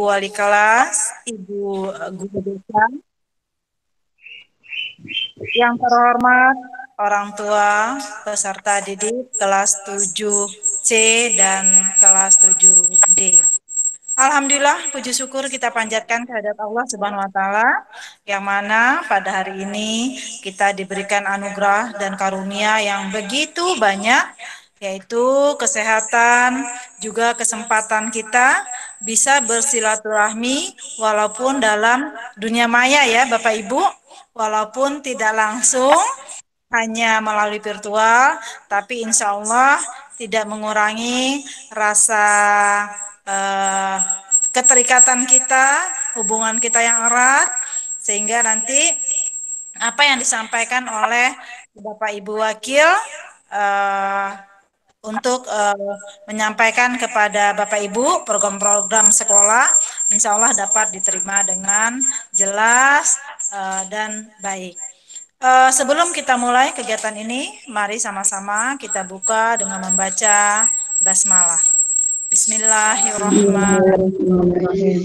wali kelas, Ibu guru besar, yang terhormat orang tua peserta didik kelas 7C dan kelas 7D. Alhamdulillah, puji syukur kita panjatkan kehadirat Allah Subhanahu wa taala yang mana pada hari ini kita diberikan anugerah dan karunia yang begitu banyak, yaitu kesehatan, juga kesempatan kita bisa bersilaturahmi walaupun dalam dunia maya ya Bapak Ibu, walaupun tidak langsung hanya melalui virtual, tapi insya Allah tidak mengurangi rasa eh, keterikatan kita, hubungan kita yang erat, sehingga nanti apa yang disampaikan oleh Bapak Ibu Wakil eh, untuk menyampaikan kepada Bapak Ibu program-program sekolah, insya Allah dapat diterima dengan jelas dan baik. Sebelum kita mulai kegiatan ini, mari sama-sama kita buka dengan membaca basmalah. Bismillahirrahmanirrahim.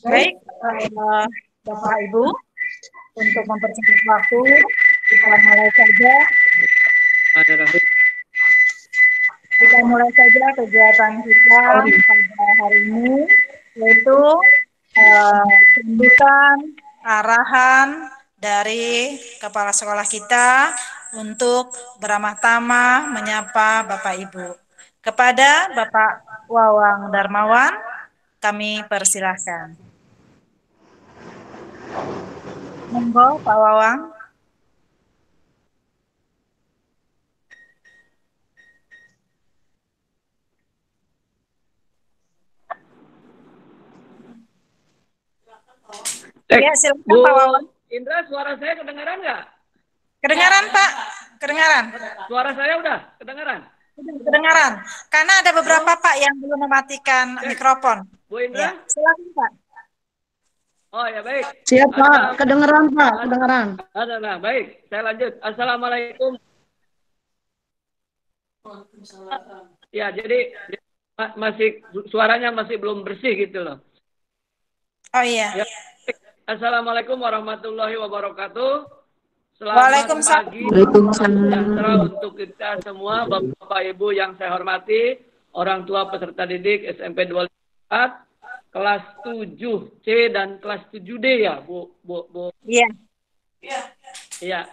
Baik, Bapak Ibu, untuk mempersingkat waktu, kita mulai saja. Kita mulai saja kegiatan kita pada hari ini, yaitu sambutan arahan dari kepala sekolah kita untuk beramah tamah menyapa Bapak Ibu. Kepada Bapak Wawang Darmawan, kami persilahkan. Monggo Pak Wawang. Ya, silakan Bu Pak Wawang. Indra, suara saya kedengaran nggak? Kedengaran Pak, kedengaran. Suara saya udah kedengaran? Kedengaran. Karena ada beberapa Pak yang belum mematikan mikrofon. Bu Indra? Ya, silakan Pak. Oh ya baik. Siap Pak, kedengeran Pak, kedengeran. Nah, baik. Saya lanjut. Assalamualaikum. Ya, jadi masih suaranya masih belum bersih gitu loh. Oh iya. Ya. Assalamualaikum warahmatullahi wabarakatuh. Selamat pagi, sejahtera untuk kita semua, Bapak Ibu yang saya hormati, orang tua peserta didik SMP 24, kelas 7C dan kelas 7D ya, Bu. Iya. Iya.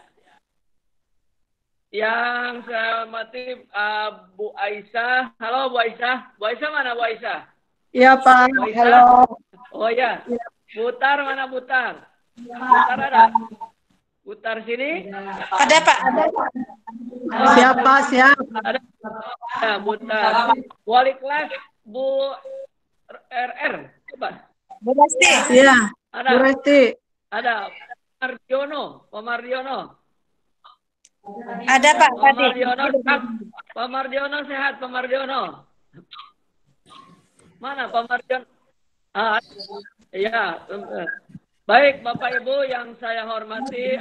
Yang saya hormati Bu Aisyah. Halo Bu Aisyah. Bu Aisyah mana Bu Aisyah? Iya Pak, halo. Oh ya. Butar mana Butar? Butar ada? Butar sini? Ada Pak, ada Pak. Siapa, siap. Ada. Ya, Butar. Wali kelas Bu RR. Coba. Bu Resti. Iya, Ada. Bu Resti. Ada. Pak Mardiono. Ada Pak tadi. Pak Mardiono sehat, Pak Mardiono. Mana Pak Mardiono? Iya. Baik Bapak Ibu yang saya hormati,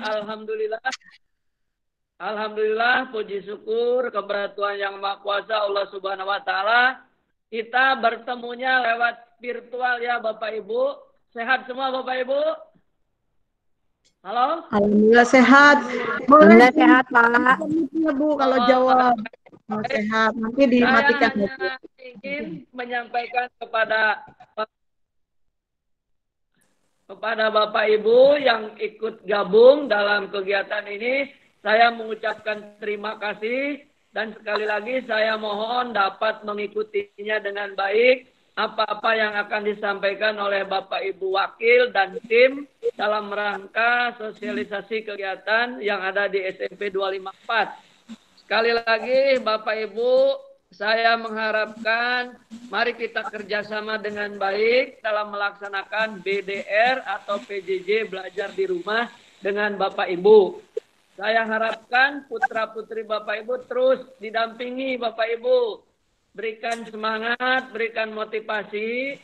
Alhamdulillah, puji syukur kepada Tuhan Yang Maha Kuasa Allah Subhanahu Wa Taala. Kita bertemunya lewat virtual ya Bapak Ibu. Sehat semua Bapak Ibu? Halo? Alhamdulillah sehat. Boleh sehat Pak. Ya Bu, kalau jawab. Oh, sehat, nanti dimatikan. Saya hanya ingin menyampaikan kepada Bapak Ibu yang ikut gabung dalam kegiatan ini, saya mengucapkan terima kasih dan sekali lagi saya mohon dapat mengikutinya dengan baik apa-apa yang akan disampaikan oleh Bapak Ibu Wakil dan tim dalam rangka sosialisasi kegiatan yang ada di SMP 254. Sekali lagi Bapak Ibu, saya mengharapkan mari kita kerjasama dengan baik dalam melaksanakan BDR atau PJJ belajar di rumah dengan Bapak Ibu. Saya harapkan putra-putri Bapak Ibu terus didampingi Bapak Ibu. Berikan semangat, berikan motivasi,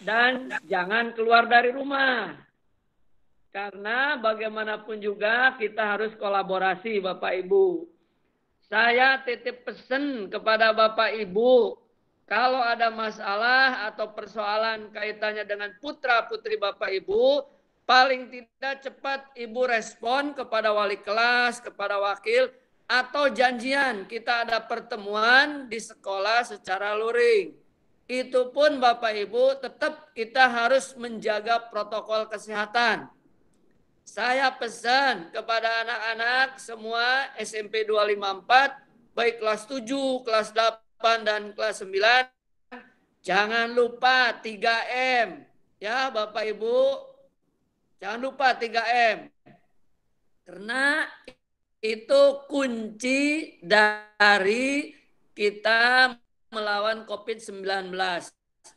dan jangan keluar dari rumah. Karena bagaimanapun juga kita harus kolaborasi Bapak Ibu. Saya titip pesan kepada Bapak Ibu, Kalau ada masalah atau persoalan kaitannya dengan putra-putri Bapak Ibu, paling tidak cepat Ibu respon kepada wali kelas, kepada wakil, atau janjian kita ada pertemuan di sekolah secara luring. Itu pun Bapak Ibu tetap kita harus menjaga protokol kesehatan. Saya pesan kepada anak-anak semua SMP 254, baik kelas 7, kelas 8, dan kelas 9, jangan lupa 3M. Ya Bapak Ibu, jangan lupa 3M. Karena itu kunci dari kita melawan COVID-19.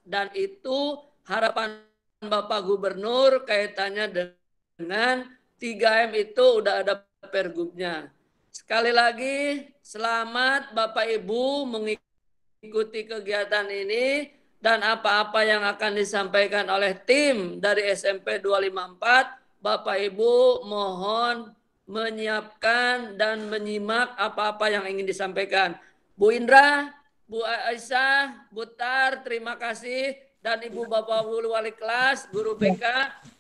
Dan itu harapan Bapak Gubernur kaitannya dengan 3M itu udah ada pergubnya. Sekali lagi, selamat Bapak Ibu mengikuti kegiatan ini dan apa-apa yang akan disampaikan oleh tim dari SMP 254, Bapak Ibu mohon menyiapkan dan menyimak apa-apa yang ingin disampaikan. Bu Indra, Bu Aisyah, Bu Tar, terima kasih. Dan Ibu Bapak Guru Wali Kelas, Guru BK,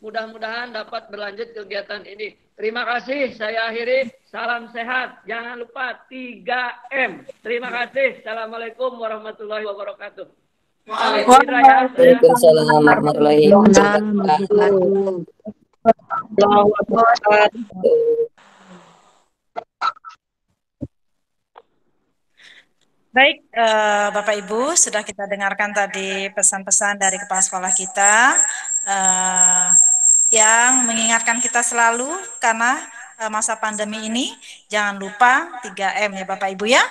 mudah-mudahan dapat berlanjut kegiatan ini. Terima kasih, saya akhiri. Salam sehat, jangan lupa 3M. Terima kasih. Assalamualaikum warahmatullahi wabarakatuh. Waalaikumsalam warahmatullahi wabarakatuh. Baik, Bapak Ibu, sudah kita dengarkan tadi pesan-pesan dari kepala sekolah kita yang mengingatkan kita selalu karena masa pandemi ini jangan lupa 3M ya Bapak Ibu ya.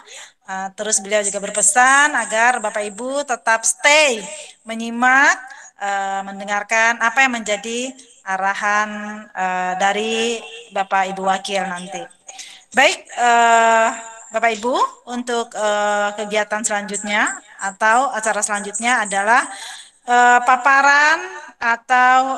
Terus beliau juga berpesan agar Bapak Ibu tetap stay menyimak, mendengarkan apa yang menjadi arahan dari Bapak Ibu Wakil nanti. Baik, Bapak Ibu, untuk kegiatan selanjutnya atau acara selanjutnya adalah paparan atau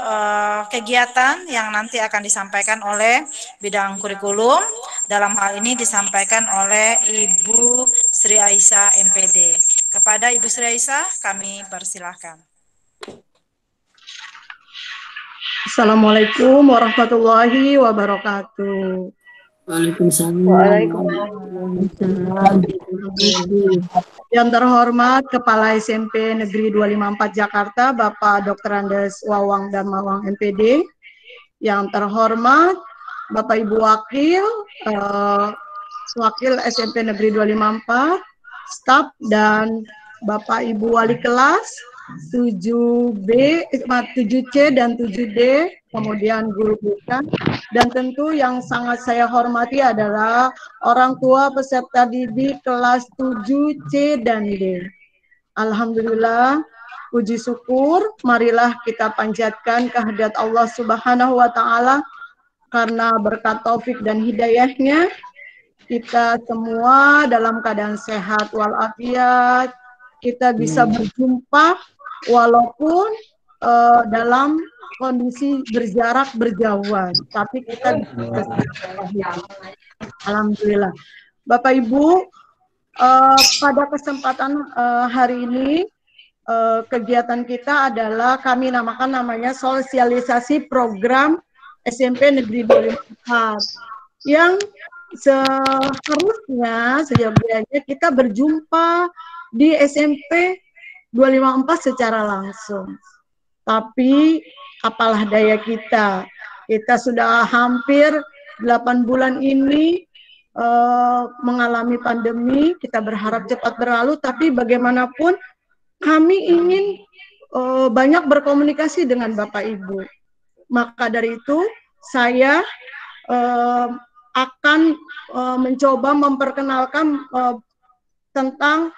kegiatan yang nanti akan disampaikan oleh bidang kurikulum. Dalam hal ini disampaikan oleh Ibu Sri Aisyah MPD. Kepada Ibu Sri Aisyah, kami persilahkan. Assalamualaikum warahmatullahi wabarakatuh. Waalaikumsalam. Yang terhormat Kepala SMP Negeri 254 Jakarta, Bapak Dr. Andes Wawang Darmawang MPD. Yang terhormat Bapak Ibu Wakil, Wakil SMP Negeri 254, staf dan Bapak Ibu Wali Kelas 7B, 7C dan 7D, kemudian guru BK, dan tentu yang sangat saya hormati adalah orang tua peserta didik kelas 7C dan D. Alhamdulillah, puji syukur, marilah kita panjatkan kehadirat Allah Subhanahu wa Ta'ala, karena berkat taufik dan hidayahnya, kita semua dalam keadaan sehat walafiat, kita bisa berjumpa walaupun dalam kondisi berjarak berjauhan, tapi kita bisa. Alhamdulillah. Bapak Ibu, pada kesempatan hari ini kegiatan kita adalah kami namakan namanya sosialisasi program SMP Negeri 254 yang seharusnya seyogianya kita berjumpa di SMP 254 secara langsung. Tapi apalah daya kita sudah hampir 8 bulan ini mengalami pandemi, kita berharap cepat berlalu, tapi bagaimanapun kami ingin banyak berkomunikasi dengan Bapak Ibu. Maka dari itu saya akan mencoba memperkenalkan tentang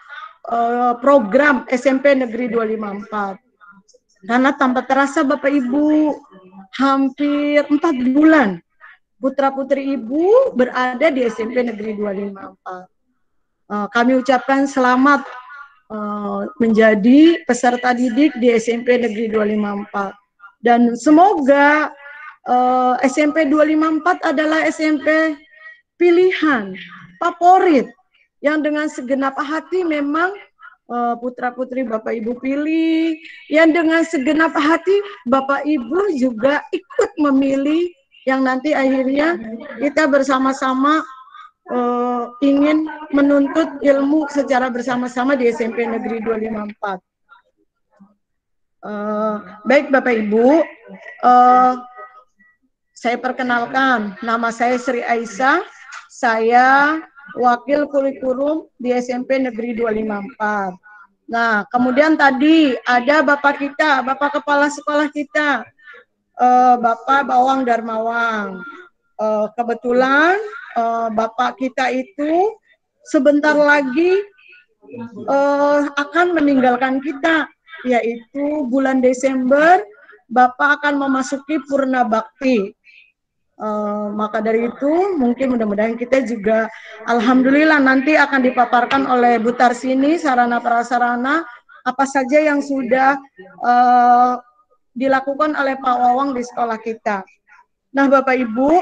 program SMP Negeri 254. Karena tanpa terasa Bapak Ibu, hampir 4 bulan putra-putri Ibu berada di SMP Negeri 254. Kami ucapkan selamat menjadi peserta didik di SMP Negeri 254. Dan semoga SMP 254 adalah SMP pilihan, favorit, yang dengan segenap hati memang putra-putri Bapak Ibu pilih, yang dengan segenap hati Bapak Ibu juga ikut memilih, yang nanti akhirnya kita bersama-sama ingin menuntut ilmu secara bersama-sama di SMP Negeri 254. Baik Bapak Ibu, saya perkenalkan, nama saya Sri Aisyah, saya Wakil Kurikulum di SMP Negeri 254. Nah, kemudian tadi ada Bapak kita, Bapak Kepala Sekolah kita, Bapak Bawang Darmawang. Kebetulan Bapak kita itu sebentar lagi akan meninggalkan kita, yaitu bulan Desember Bapak akan memasuki Purna Bakti. Maka dari itu mungkin mudah-mudahan kita juga alhamdulillah nanti akan dipaparkan oleh Bu Tarsini sarana prasarana apa saja yang sudah dilakukan oleh Pak Wawang di sekolah kita. Nah Bapak Ibu,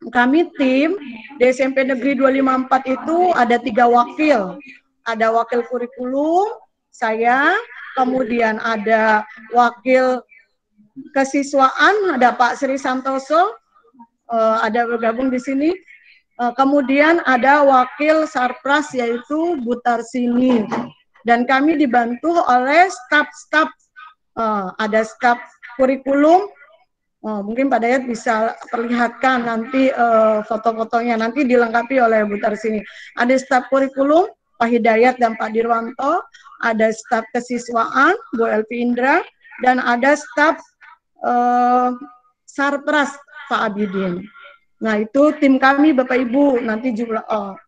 kami tim di SMP Negeri 254 itu ada 3 wakil. Ada wakil kurikulum, saya, kemudian ada wakil kesiswaan, ada Pak Sri Santoso, ada bergabung di sini. Kemudian ada wakil Sarpras yaitu Bu Tarsini. Dan kami dibantu oleh staf-staf, ada staf kurikulum. Mungkin Pak Dayat bisa perlihatkan nanti foto-fotonya, nanti dilengkapi oleh Bu Tarsini. Ada staf kurikulum, Pak Hidayat dan Pak Dirwanto, ada staf kesiswaan, Bu Elvi Indra, dan ada staf Sarpras, Pak Abidin. Nah itu tim kami Bapak Ibu, nanti jumlah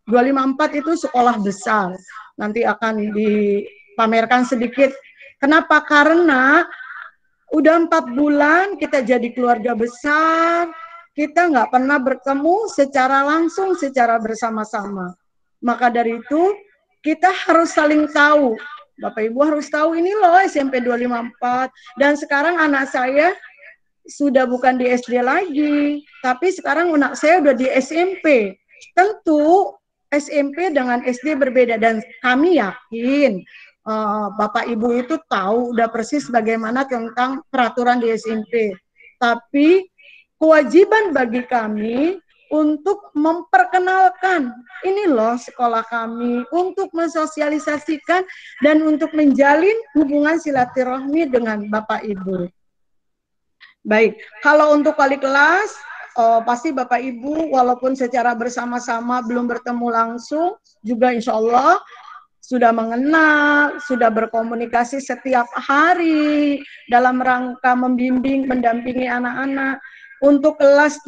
254 itu sekolah besar, nanti akan dipamerkan sedikit. Kenapa? Karena udah 4 bulan kita jadi keluarga besar, kita nggak pernah bertemu secara langsung, secara bersama-sama. Maka dari itu kita harus saling tahu, Bapak Ibu harus tahu ini loh SMP 254, dan sekarang anak saya sudah bukan di SD lagi, tapi sekarang anak saya udah di SMP. Tentu SMP dengan SD berbeda, dan kami yakin Bapak Ibu itu tahu udah persis bagaimana tentang peraturan di SMP. Tapi kewajiban bagi kami untuk memperkenalkan ini loh sekolah kami, untuk mensosialisasikan dan untuk menjalin hubungan silaturahmi dengan Bapak Ibu. Baik, kalau untuk wali kelas, pasti Bapak Ibu walaupun secara bersama-sama belum bertemu langsung, juga insya Allah sudah mengenal, sudah berkomunikasi setiap hari dalam rangka membimbing, mendampingi anak-anak. Untuk kelas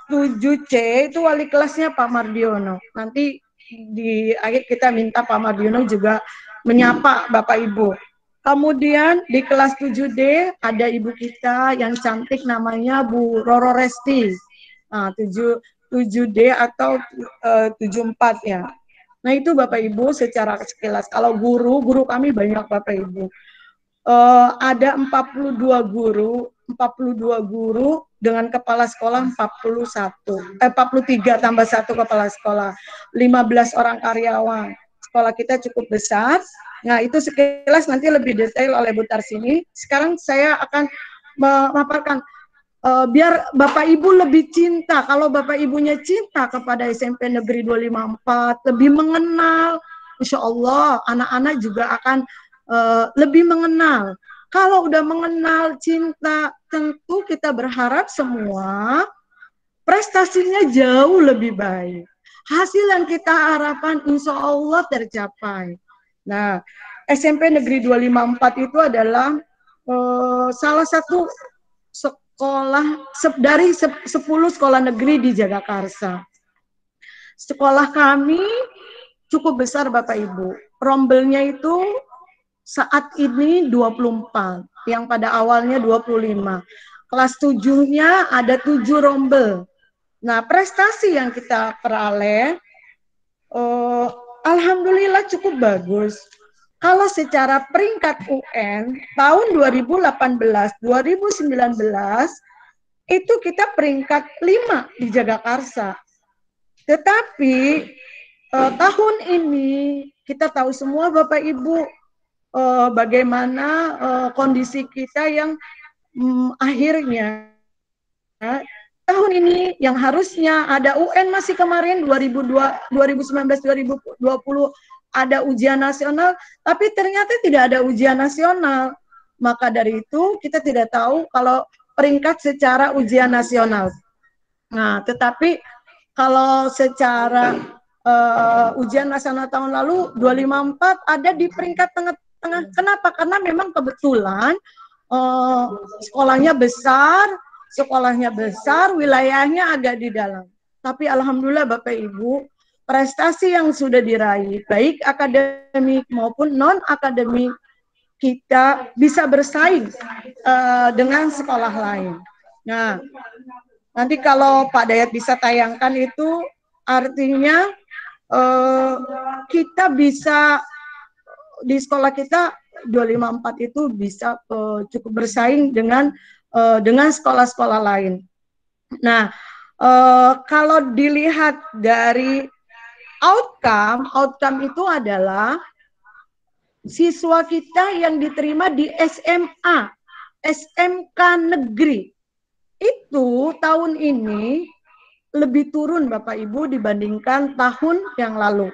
7C itu wali kelasnya Pak Mardiono. Nanti di akhir kita minta Pak Mardiono juga menyapa Bapak Ibu. Kemudian di kelas 7D ada ibu kita yang cantik namanya Bu Roro Resti. 7D atau 74 ya. Nah itu Bapak Ibu secara sekilas. Kalau guru kami banyak Bapak Ibu. Ada 42 guru dengan kepala sekolah 43 tambah 1 kepala sekolah, 15 orang karyawan. Sekolah kita cukup besar. Nah, itu sekilas nanti lebih detail oleh Bu Tarsini. Sekarang saya akan memaparkan biar Bapak Ibu lebih cinta. Kalau Bapak Ibunya cinta kepada SMP Negeri 254, lebih mengenal, insya Allah anak-anak juga akan lebih mengenal. Kalau udah mengenal, cinta, tentu kita berharap semua prestasinya jauh lebih baik. Hasil yang kita harapkan insya Allah tercapai. Nah, SMP Negeri 254 itu adalah salah satu sekolah dari 10 sekolah negeri di Jagakarsa. Sekolah kami cukup besar Bapak Ibu. Rombelnya itu saat ini 24, yang pada awalnya 25. Kelas 7-nya ada 7 rombel. Nah, prestasi yang kita peroleh alhamdulillah cukup bagus. Kalau secara peringkat UN tahun 2018-2019 itu kita peringkat 5 di Jagakarsa. Tetapi tahun ini kita tahu semua Bapak Ibu bagaimana kondisi kita yang akhirnya tahun ini yang harusnya ada UN masih kemarin 2019-2020 ada ujian nasional, tapi ternyata tidak ada ujian nasional. Maka dari itu kita tidak tahu kalau peringkat secara ujian nasional. Nah, tetapi kalau secara ujian nasional tahun lalu 254 ada di peringkat tengah-tengah. Kenapa? Karena memang kebetulan sekolahnya besar, wilayahnya agak di dalam. Tapi alhamdulillah Bapak Ibu, prestasi yang sudah diraih, baik akademik maupun non-akademik, kita bisa bersaing dengan sekolah lain. Nah, nanti kalau Pak Dayat bisa tayangkan itu, artinya kita bisa, di sekolah kita 254 itu bisa cukup bersaing dengan sekolah-sekolah lain. Nah, kalau dilihat dari outcome itu adalah siswa kita yang diterima di SMA, SMK negeri, itu tahun ini lebih turun Bapak Ibu dibandingkan tahun yang lalu.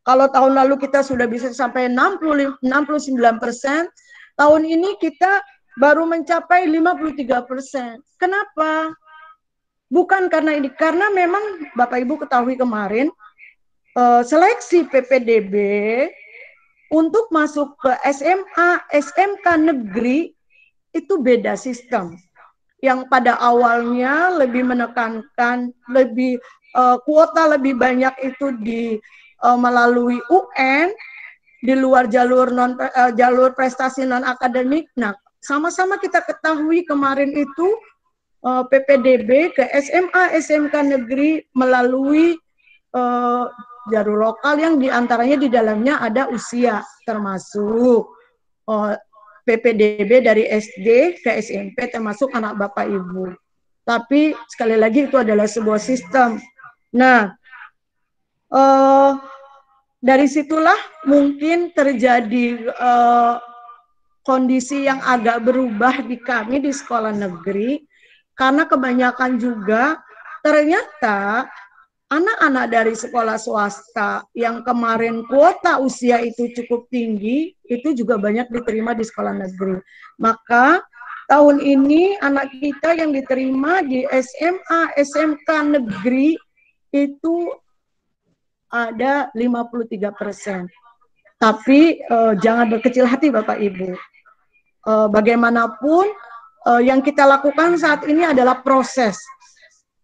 Kalau tahun lalu kita sudah bisa sampai 69%, tahun ini kita baru mencapai 53%. Kenapa? Bukan karena ini, karena memang Bapak Ibu ketahui kemarin seleksi PPDB untuk masuk ke SMA, SMK negeri itu beda sistem. Yang pada awalnya lebih menekankan lebih kuota lebih banyak itu melalui UN di luar jalur prestasi non akademik. Nah, sama-sama kita ketahui kemarin itu PPDB ke SMA SMK negeri melalui jalur lokal yang diantaranya di dalamnya ada usia, termasuk PPDB dari SD ke SMP termasuk anak Bapak Ibu. Tapi sekali lagi itu adalah sebuah sistem. Nah, dari situlah mungkin terjadi kondisi yang agak berubah di kami di sekolah negeri, karena kebanyakan juga ternyata anak-anak dari sekolah swasta yang kemarin kuota usia itu cukup tinggi, itu juga banyak diterima di sekolah negeri. Maka tahun ini anak kita yang diterima di SMA, SMK negeri itu ada 53%. Tapi jangan berkecil hati Bapak Ibu. Bagaimanapun yang kita lakukan saat ini adalah proses.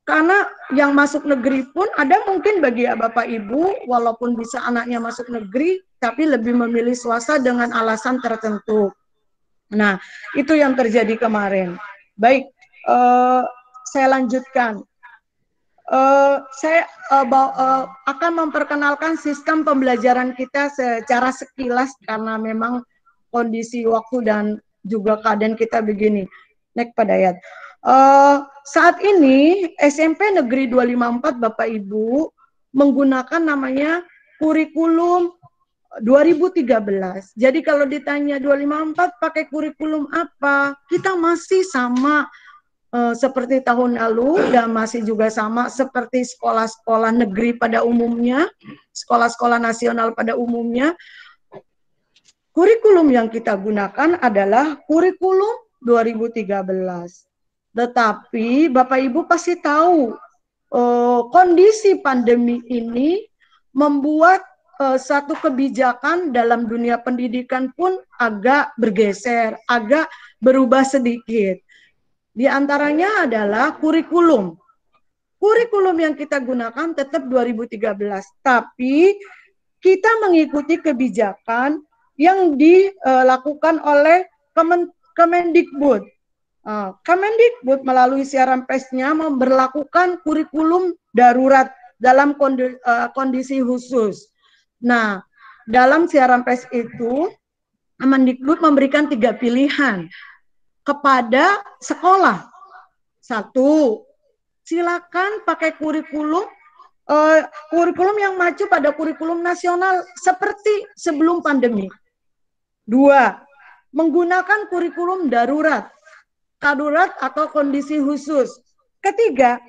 Karena yang masuk negeri pun ada mungkin bagi Bapak Ibu, walaupun bisa anaknya masuk negeri, tapi lebih memilih swasta dengan alasan tertentu. Nah, itu yang terjadi kemarin. Baik, saya lanjutkan. Saya akan memperkenalkan sistem pembelajaran kita secara sekilas karena memang kondisi waktu dan juga keadaan kita begini. Next Pak Dayat. Saat ini SMP Negeri 254 Bapak Ibu menggunakan namanya kurikulum 2013. Jadi kalau ditanya 254 pakai kurikulum apa? Kita masih sama seperti tahun lalu dan masih juga sama seperti sekolah-sekolah negeri pada umumnya, sekolah-sekolah nasional pada umumnya. Kurikulum yang kita gunakan adalah kurikulum 2013. Tetapi Bapak Ibu pasti tahu kondisi pandemi ini membuat satu kebijakan dalam dunia pendidikan pun agak bergeser, agak berubah sedikit. Di antaranya adalah kurikulum. Kurikulum yang kita gunakan tetap 2013, tapi kita mengikuti kebijakan yang dilakukan oleh Kemendikbud. Kemendikbud melalui siaran persnya memberlakukan kurikulum darurat dalam kondisi khusus. Nah, dalam siaran pers itu, Kemendikbud memberikan 3 pilihan kepada sekolah. 1, silakan pakai kurikulum kurikulum yang mengacu pada kurikulum nasional seperti sebelum pandemi. 2. Menggunakan kurikulum darurat atau kondisi khusus. Ketiga,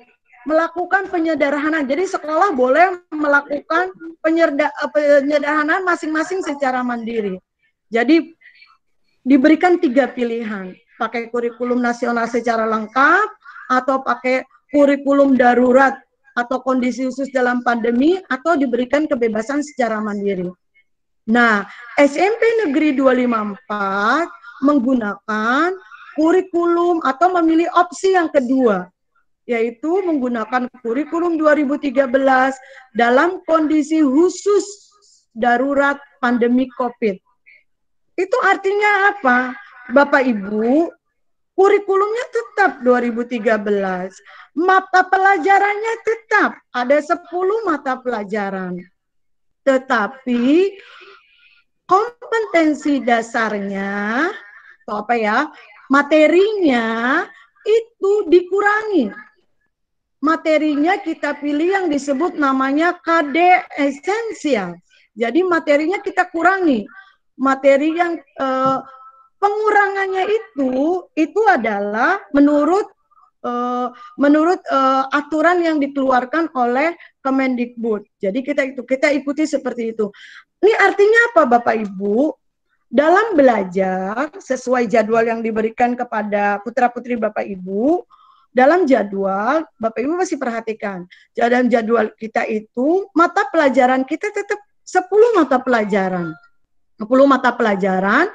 melakukan penyederhanaan. Jadi sekolah boleh melakukan penyederhanaan masing-masing secara mandiri. Jadi diberikan 3 pilihan, pakai kurikulum nasional secara lengkap atau pakai kurikulum darurat atau kondisi khusus dalam pandemi, atau diberikan kebebasan secara mandiri. Nah, SMP Negeri 254 menggunakan kurikulum atau memilih opsi yang kedua, yaitu menggunakan kurikulum 2013 dalam kondisi khusus darurat pandemi COVID. Itu artinya apa? Bapak Ibu, kurikulumnya tetap 2013. Mata pelajarannya tetap ada 10 mata pelajaran. Tetapi kompetensi dasarnya atau apa ya? Materinya itu dikurangi. Materinya kita pilih yang disebut namanya KD esensial. Jadi materinya kita kurangi. Materi yang pengurangannya itu adalah menurut aturan yang dikeluarkan oleh Kemendikbud. Jadi kita ikuti seperti itu. Ini artinya apa Bapak Ibu? Dalam belajar sesuai jadwal yang diberikan kepada putra-putri Bapak Ibu, dalam jadwal Bapak Ibu masih perhatikan. Dalam jadwal kita itu mata pelajaran kita tetap 10 mata pelajaran. 10 mata pelajaran.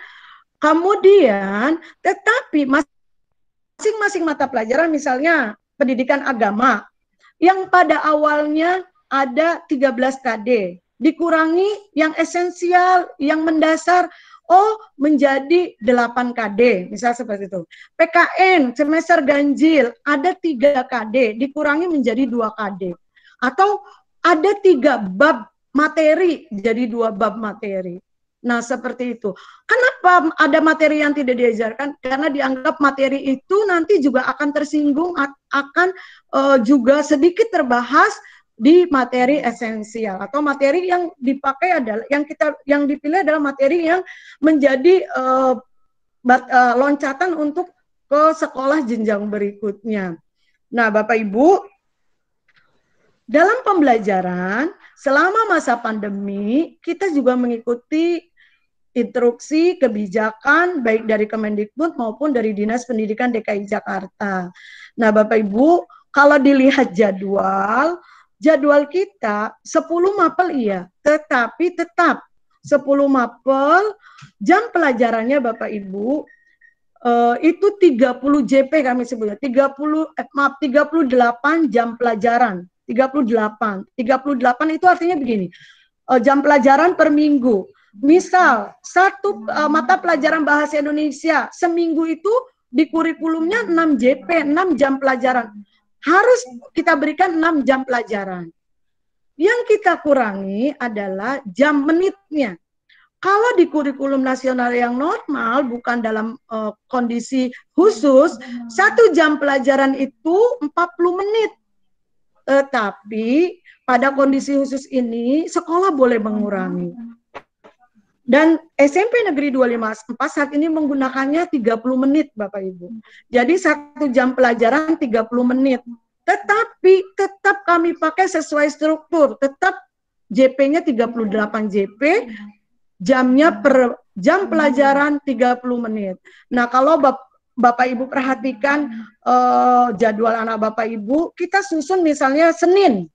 Kemudian tetapi masing-masing mata pelajaran, misalnya pendidikan agama yang pada awalnya ada 13 KD, dikurangi yang esensial, yang mendasar, menjadi 8 KD, misal seperti itu. PKN semester ganjil ada 3 KD, dikurangi menjadi 2 KD. Atau ada 3 bab materi jadi 2 bab materi. Nah, seperti itu. Kenapa ada materi yang tidak diajarkan? Karena dianggap materi itu nanti juga akan tersinggung, akan juga sedikit terbahas di materi esensial, atau materi yang dipakai adalah yang dipilih adalah materi yang menjadi loncatan untuk ke sekolah jenjang berikutnya. Nah, Bapak Ibu, dalam pembelajaran selama masa pandemi, kita juga mengikuti instruksi kebijakan baik dari Kemendikbud maupun dari Dinas Pendidikan DKI Jakarta. Nah, Bapak Ibu, kalau dilihat jadwal kita 10 mapel iya, tetapi tetap 10 mapel jam pelajarannya Bapak Ibu itu 30 JP kami sebutnya, 38 jam pelajaran. 38 itu artinya begini, jam pelajaran per minggu. Misal satu mata pelajaran bahasa Indonesia seminggu itu di kurikulumnya 6 JP, 6 jam pelajaran. Harus kita berikan 6 jam pelajaran. Yang kita kurangi adalah jam menitnya. Kalau di kurikulum nasional yang normal, bukan dalam kondisi khusus, 1 jam pelajaran itu 40 menit. Tetapi pada kondisi khusus ini, sekolah boleh mengurangi. Dan SMP Negeri 254 saat ini menggunakannya 30 menit, Bapak Ibu. Jadi 1 jam pelajaran 30 menit. Tetapi tetap kami pakai sesuai struktur. Tetap JP-nya 38 JP, jamnya per jam pelajaran 30 menit. Nah, kalau Bapak Ibu perhatikan jadwal anak Bapak Ibu, kita susun misalnya Senin.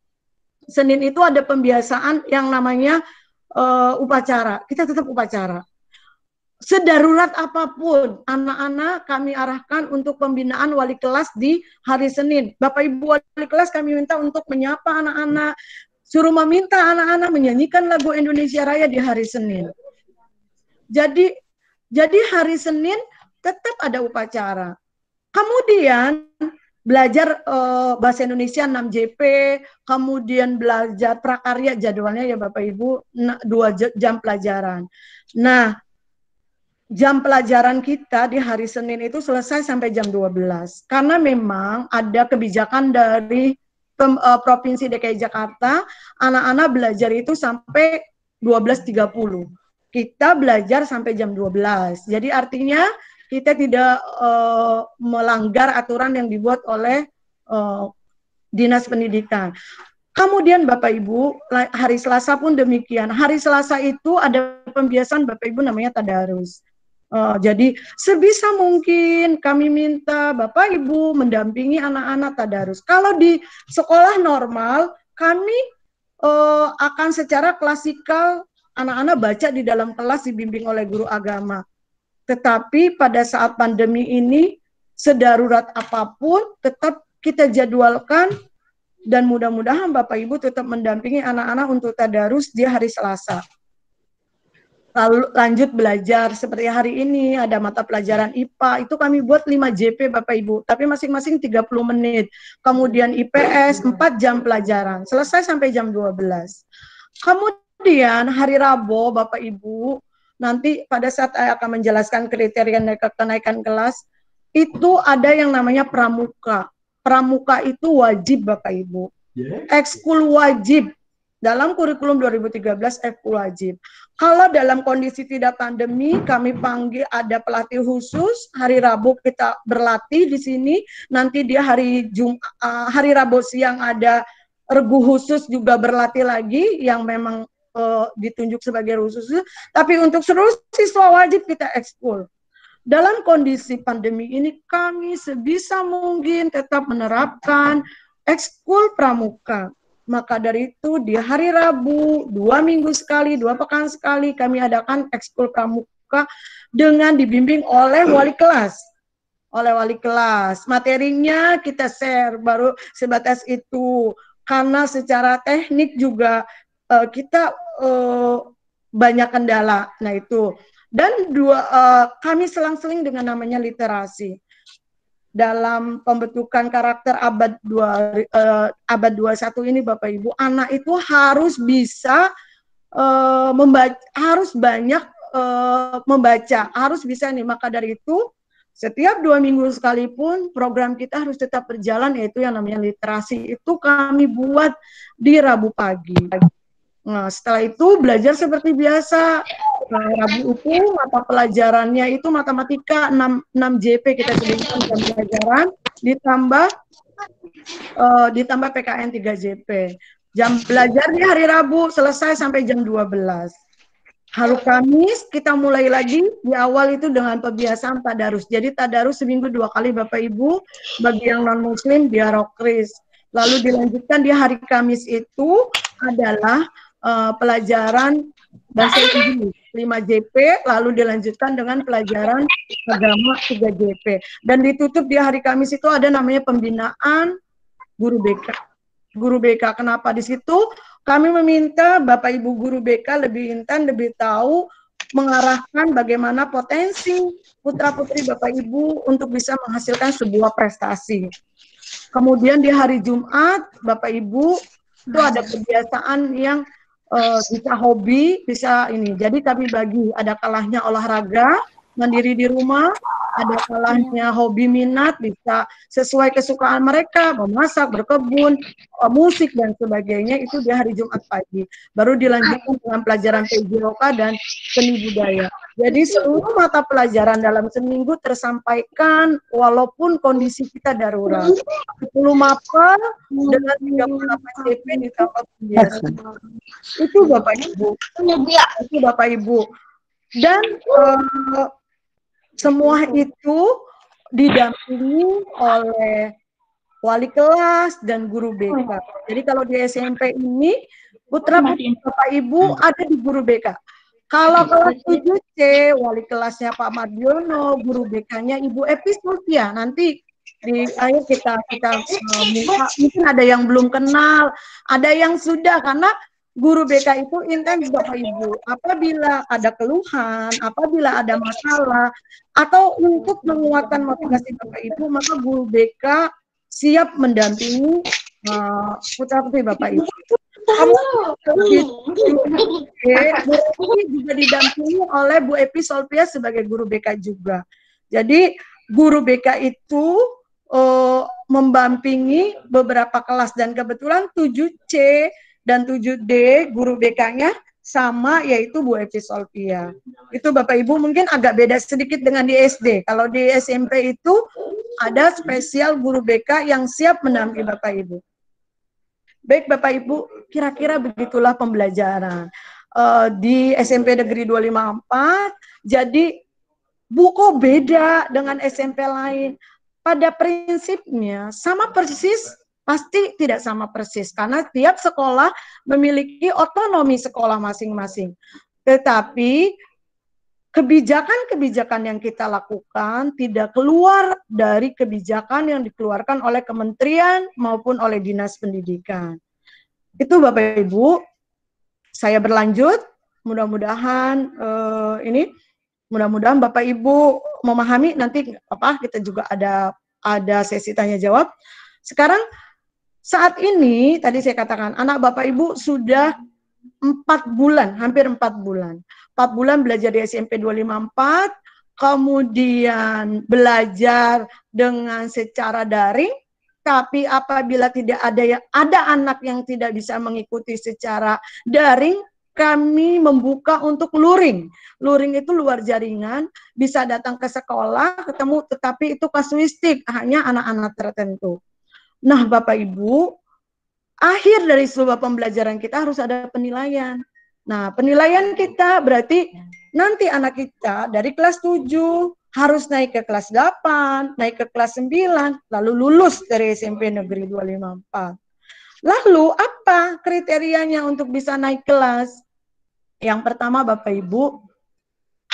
Senin itu ada pembiasaan yang namanya upacara, kita tetap upacara. Sedarurat apapun, anak-anak kami arahkan untuk pembinaan wali kelas di hari Senin. Bapak Ibu wali kelas kami minta untuk menyapa anak-anak, suruh meminta anak-anak menyanyikan lagu Indonesia Raya di hari Senin. Jadi hari Senin tetap ada upacara. Kemudian belajar bahasa Indonesia 6 JP, kemudian belajar prakarya, jadwalnya ya Bapak Ibu 2 jam pelajaran. Nah, jam pelajaran kita di hari Senin itu selesai sampai jam 12. Karena memang ada kebijakan dari Provinsi DKI Jakarta, anak-anak belajar itu sampai 12.30. Kita belajar sampai jam 12. Jadi artinya kita tidak melanggar aturan yang dibuat oleh Dinas Pendidikan. Kemudian Bapak Ibu, hari Selasa pun demikian. Hari Selasa itu ada pembiasaan Bapak Ibu namanya tadarus. Jadi sebisa mungkin kami minta Bapak Ibu mendampingi anak-anak tadarus. Kalau di sekolah normal, kami akan secara klasikal anak-anak baca di dalam kelas dibimbing oleh guru agama. Tetapi pada saat pandemi ini, sedarurat apapun, tetap kita jadwalkan dan mudah-mudahan Bapak Ibu tetap mendampingi anak-anak untuk tadarus di hari Selasa. Lalu lanjut belajar seperti hari ini ada mata pelajaran IPA, itu kami buat 5 JP Bapak Ibu, tapi masing-masing 30 menit. Kemudian IPS 4 jam pelajaran, selesai sampai jam 12. Kemudian hari Rabu Bapak Ibu, nanti pada saat saya akan menjelaskan kriteria kenaikan kelas, itu ada yang namanya pramuka. Pramuka itu wajib Bapak Ibu. Ekskul wajib. Dalam kurikulum 2013 ekskul wajib. Kalau dalam kondisi tidak pandemi, kami panggil ada pelatih khusus. Hari Rabu kita berlatih di sini. Nanti dia hari Rabu siang ada regu khusus juga berlatih lagi yang memang ditunjuk sebagai khusus. Tapi untuk seluruh siswa wajib kita ekskul. Dalam kondisi pandemi ini kami sebisa mungkin tetap menerapkan ekskul pramuka. Maka dari itu di hari Rabu 2 minggu sekali, 2 pekan sekali kami adakan ekskul pramuka dengan dibimbing oleh wali kelas. Materinya kita share baru sebatas itu. Karena secara teknik juga kita banyak kendala. Nah itu. Dan kami selang-seling dengan namanya literasi. Dalam pembentukan karakter abad 21 ini Bapak Ibu, anak itu harus bisa harus banyak membaca, harus bisa nih. Maka dari itu setiap 2 minggu sekalipun program kita harus tetap berjalan, yaitu yang namanya literasi. Itu kami buat di Rabu pagi. Nah, setelah itu belajar seperti biasa. Rabu itu mata pelajarannya itu matematika 6 JP kita sebutkan jam pelajaran, ditambah PKN 3 JP. Jam belajarnya hari Rabu selesai sampai jam 12. Hari Kamis kita mulai lagi di awal itu dengan pembiasaan tadarus. Jadi tadarus seminggu 2 kali Bapak Ibu, bagi yang non muslim dia rokris. Lalu dilanjutkan di hari Kamis itu adalah pelajaran bahasa Inggris 5 JP, lalu dilanjutkan dengan pelajaran agama 3 JP. Dan ditutup di hari Kamis itu ada namanya pembinaan guru BK. Guru BK, kenapa di situ? Kami meminta Bapak Ibu guru BK lebih intens, lebih tahu mengarahkan bagaimana potensi putra-putri Bapak Ibu untuk bisa menghasilkan sebuah prestasi. Kemudian di hari Jumat, Bapak Ibu, itu ada kebiasaan yang bisa hobi, bisa ini. Jadi kami bagi, ada kalahnya olahraga, mandiri di rumah, ada kalahnya hobi minat, bisa sesuai kesukaan mereka, memasak, berkebun, musik, dan sebagainya, itu di hari Jumat pagi. Baru dilanjutkan dengan pelajaran PJOK dan seni budaya. Jadi seluruh mata pelajaran dalam seminggu tersampaikan walaupun kondisi kita darurat. 10 mapel dengan 38 CP ditambah biasa. Itu Bapak Ibu. Itu Bapak Ibu. Dan semua itu didampingi oleh wali kelas dan guru BK. Jadi kalau di SMP ini putra-putri Bapak Ibu ada di guru BK. Kalau kelas 7C, wali kelasnya Pak Mardiono, guru BK-nya Ibu Epi Sulfia. Nanti di akhir kita mungkin ada yang belum kenal, ada yang sudah, karena guru BK itu intens Bapak Ibu. Apabila ada keluhan, apabila ada masalah, atau untuk menguatkan motivasi Bapak Ibu, maka guru BK siap mendampingi putra-putri Bapak Ibu. Juga didampingi oleh Bu Epi Solvia sebagai guru BK juga. Jadi guru BK itu membampingi beberapa kelas dan kebetulan 7C dan 7D guru BK-nya sama, yaitu Bu Evi Solvia. Itu Bapak Ibu mungkin agak beda sedikit dengan di SD. Kalau di SMP itu ada spesial guru BK yang siap mendampingi Bapak Ibu. Baik Bapak Ibu, kira-kira begitulah pembelajaran di SMP Negeri 254. Jadi buku beda dengan SMP lain. Pada prinsipnya sama persis, pasti tidak sama persis karena tiap sekolah memiliki otonomi sekolah masing-masing. Tetapi kebijakan-kebijakan yang kita lakukan tidak keluar dari kebijakan yang dikeluarkan oleh kementerian maupun oleh dinas pendidikan. Itu Bapak Ibu, saya berlanjut. Mudah-mudahan mudah-mudahan Bapak Ibu memahami. Nanti kita juga ada sesi tanya jawab. Sekarang saat ini tadi saya katakan anak Bapak Ibu sudah 4 bulan, hampir 4 bulan. 4 bulan belajar di SMP 254, kemudian belajar dengan secara daring, tapi apabila tidak ada anak yang tidak bisa mengikuti secara daring, kami membuka untuk luring. Luring itu luar jaringan, bisa datang ke sekolah, ketemu, tetapi itu kasuistik, hanya anak-anak tertentu. Nah, Bapak Ibu, akhir dari sebuah pembelajaran kita harus ada penilaian. Nah, penilaian kita berarti nanti anak kita dari kelas 7 harus naik ke kelas 8, naik ke kelas 9, lalu lulus dari SMP Negeri 254. Lalu apa kriterianya untuk bisa naik kelas? Yang pertama Bapak Ibu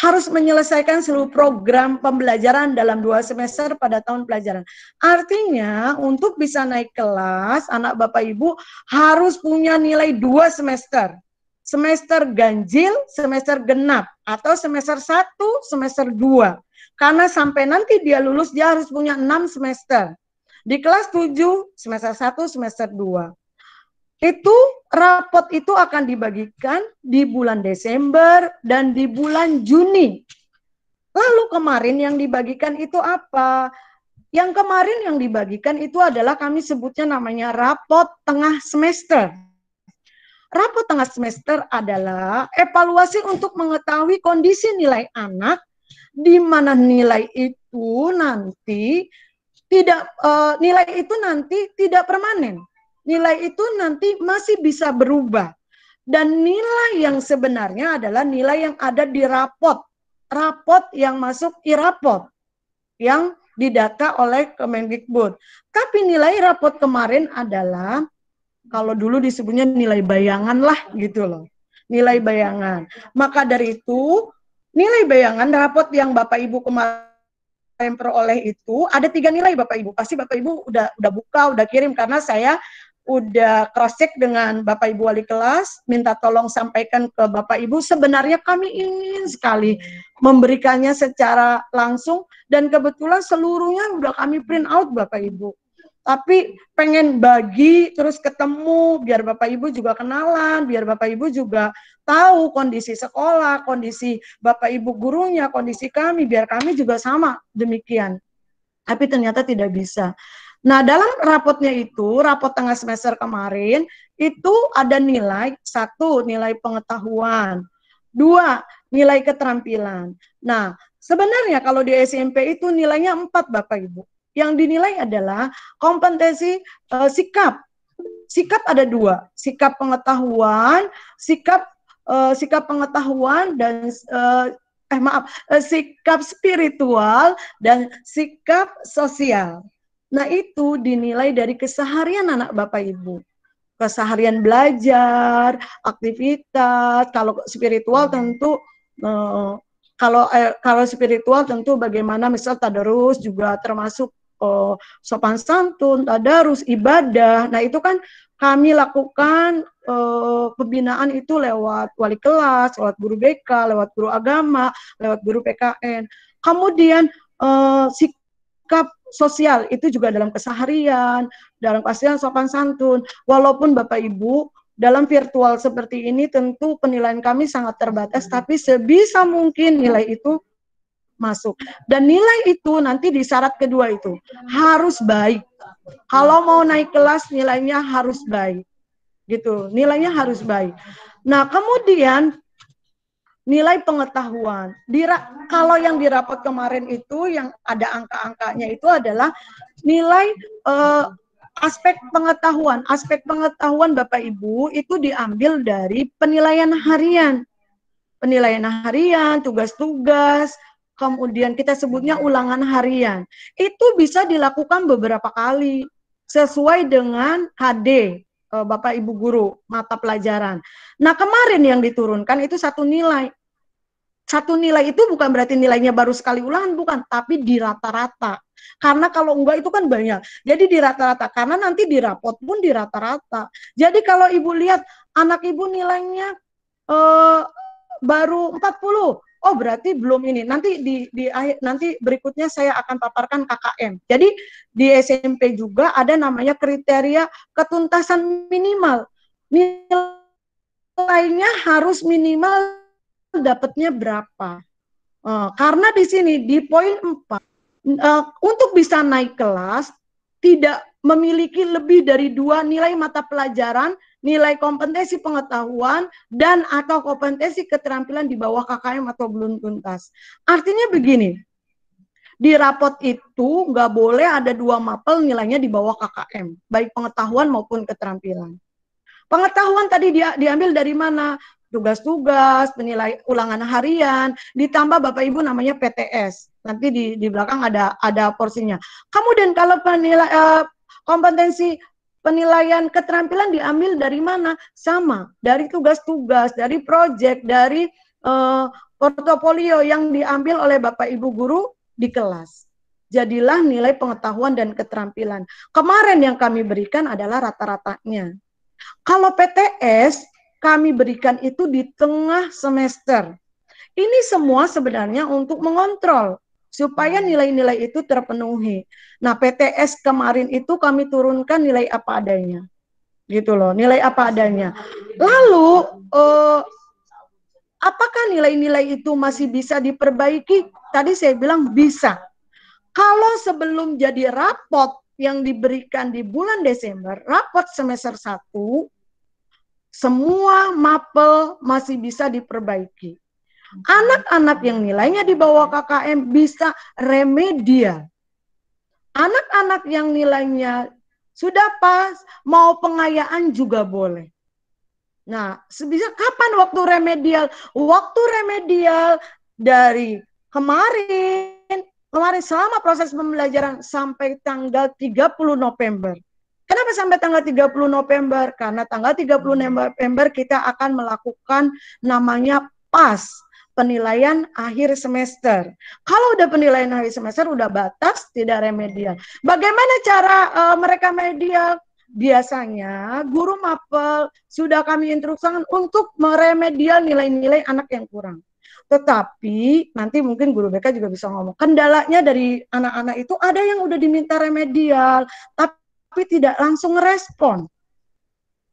harus menyelesaikan seluruh program pembelajaran dalam 2 semester pada tahun pelajaran. Artinya untuk bisa naik kelas, anak Bapak Ibu harus punya nilai 2 semester. Semester ganjil, semester genap, atau semester 1, semester 2. Karena sampai nanti dia lulus, dia harus punya 6 semester. Di kelas 7, semester 1, semester 2. Itu rapot itu akan dibagikan di bulan Desember dan di bulan Juni. Lalu kemarin yang dibagikan itu apa? Yang kemarin yang dibagikan itu adalah kami sebutnya namanya rapot tengah semester. Rapot tengah semester adalah evaluasi untuk mengetahui kondisi nilai anak, di mana nilai itu nanti tidak permanen. Nilai itu nanti masih bisa berubah. Dan nilai yang sebenarnya adalah nilai yang ada di rapot. Rapot yang masuk e-rapot. Yang didata oleh Kemendikbud. Tapi nilai rapot kemarin adalah, kalau dulu disebutnya nilai bayangan lah gitu loh. Nilai bayangan. Maka dari itu, nilai bayangan rapot yang Bapak Ibu kemarin peroleh itu, ada 3 nilai Bapak Ibu. Pasti Bapak Ibu udah buka, udah kirim, karena saya udah cross check dengan Bapak Ibu wali kelas, minta tolong sampaikan ke Bapak Ibu, sebenarnya kami ingin sekali memberikannya secara langsung, dan kebetulan seluruhnya udah kami print out Bapak Ibu. Tapi pengen bagi, terus ketemu, biar Bapak Ibu juga kenalan, biar Bapak Ibu juga tahu kondisi sekolah, kondisi Bapak Ibu gurunya, kondisi kami, biar kami juga sama demikian. Tapi ternyata tidak bisa. Nah, dalam rapotnya itu, rapot tengah semester kemarin, itu ada nilai, 1, nilai pengetahuan, 2, nilai keterampilan. Nah, sebenarnya kalau di SMP itu nilainya 4 Bapak Ibu. Yang dinilai adalah kompetensi sikap. Sikap ada 2, sikap pengetahuan, sikap pengetahuan dan sikap spiritual dan sikap sosial. Nah, itu dinilai dari keseharian anak Bapak Ibu. Keseharian belajar, aktivitas, kalau spiritual tentu kalau spiritual tentu bagaimana misal tadarus juga termasuk sopan santun, tadarus, ibadah. Nah, itu kan kami lakukan pembinaan itu lewat wali kelas, lewat guru BK, lewat guru agama, lewat guru PKN. Kemudian sikap sosial itu juga dalam keseharian, dalam keseharian sopan santun. Walaupun Bapak Ibu dalam virtual seperti ini tentu penilaian kami sangat terbatas, tapi sebisa mungkin nilai itu masuk. Dan nilai itu nanti di syarat kedua itu harus baik. Kalau mau naik kelas nilainya harus baik. Gitu, nilainya harus baik. Nah, kemudian nilai pengetahuan. Kalau yang di rapot kemarin itu yang ada angka-angkanya itu adalah nilai aspek pengetahuan. Aspek pengetahuan Bapak Ibu itu diambil dari penilaian harian. Penilaian harian, tugas-tugas, kemudian kita sebutnya ulangan harian. Itu bisa dilakukan beberapa kali sesuai dengan HD Bapak Ibu guru mata pelajaran. Nah, kemarin yang diturunkan itu satu nilai. Satu nilai itu bukan berarti nilainya baru sekali ulangan, bukan, tapi di rata-rata. Karena kalau enggak itu kan banyak. Jadi di rata-rata, karena nanti di rapot pun di rata-rata. Jadi kalau Ibu lihat anak Ibu nilainya baru 40, oh berarti belum ini. Nanti nanti berikutnya saya akan paparkan KKM. Jadi di SMP juga ada namanya kriteria ketuntasan minimal. Nilainya harus minimal dapatnya berapa. Karena di sini di poin 4 untuk bisa naik kelas tidak memiliki lebih dari 2 nilai mata pelajaran, nilai kompetensi pengetahuan dan atau kompetensi keterampilan di bawah KKM atau belum tuntas. Artinya begini, di rapot itu nggak boleh ada 2 mapel nilainya di bawah KKM, baik pengetahuan maupun keterampilan. Pengetahuan tadi diambil dari mana? Tugas-tugas, penilai ulangan harian, ditambah Bapak Ibu namanya PTS. Nanti di belakang ada porsinya. Kemudian kalau kompetensi penilaian keterampilan diambil dari mana? Sama, dari tugas-tugas, dari proyek, dari portofolio yang diambil oleh Bapak Ibu guru di kelas. Jadilah nilai pengetahuan dan keterampilan. Kemarin yang kami berikan adalah rata-ratanya. Kalau PTS kami berikan itu di tengah semester. Ini semua sebenarnya untuk mengontrol supaya nilai-nilai itu terpenuhi. Nah, PTS kemarin itu kami turunkan nilai apa adanya. Gitu loh, nilai apa adanya. Lalu apakah nilai-nilai itu masih bisa diperbaiki? Tadi saya bilang bisa. Kalau sebelum jadi rapot yang diberikan di bulan Desember, rapot semester 1, semua mapel masih bisa diperbaiki. Anak-anak yang nilainya di bawah KKM bisa remedial. Anak-anak yang nilainya sudah pas, mau pengayaan juga boleh. Nah, sebisa kapan waktu remedial? Waktu remedial dari kemarin selama proses pembelajaran sampai tanggal 30 November. Kenapa sampai tanggal 30 November? Karena tanggal 30 November kita akan melakukan namanya PAS, penilaian akhir semester. Kalau udah penilaian akhir semester, udah batas, tidak remedial. Bagaimana cara mereka remedial? Biasanya guru mapel sudah kami instruksikan untuk meremedial nilai-nilai anak yang kurang. Tetapi nanti mungkin guru BK juga bisa ngomong, kendalanya dari anak-anak itu ada yang udah diminta remedial, tapi tidak langsung respon.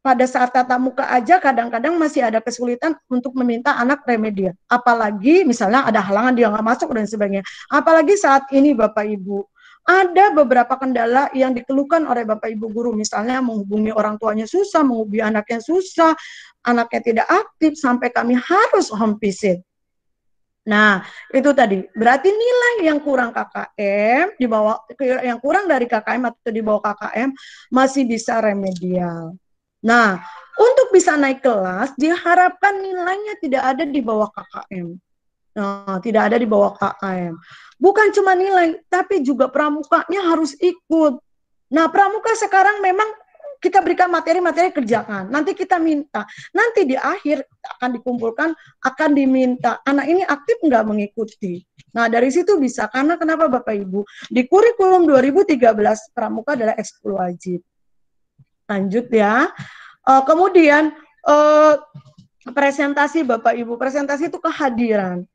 Pada saat tatap muka aja kadang-kadang masih ada kesulitan untuk meminta anak remedial. Apalagi misalnya ada halangan dia nggak masuk dan sebagainya. Apalagi saat ini Bapak Ibu, ada beberapa kendala yang dikeluhkan oleh Bapak Ibu guru. Misalnya menghubungi orang tuanya susah, menghubungi anaknya susah, anaknya tidak aktif, sampai kami harus home visit. Nah, itu tadi. Berarti nilai yang kurang KKM, yang kurang dari KKM atau di bawah KKM masih bisa remedial. Nah, untuk bisa naik kelas diharapkan nilainya tidak ada di bawah KKM. Nah, tidak ada di bawah KKM. Bukan cuma nilai, tapi juga pramukanya harus ikut. Nah, pramuka sekarang memang kita berikan materi-materi kerjakan. Nanti kita minta. Nanti di akhir akan dikumpulkan, akan diminta. Anak ini aktif nggak mengikuti. Nah, dari situ bisa. Karena kenapa Bapak Ibu? Di kurikulum 2013, pramuka adalah ekskul wajib. Lanjut ya. Kemudian, presentasi Bapak Ibu. Presentasi itu kehadiran.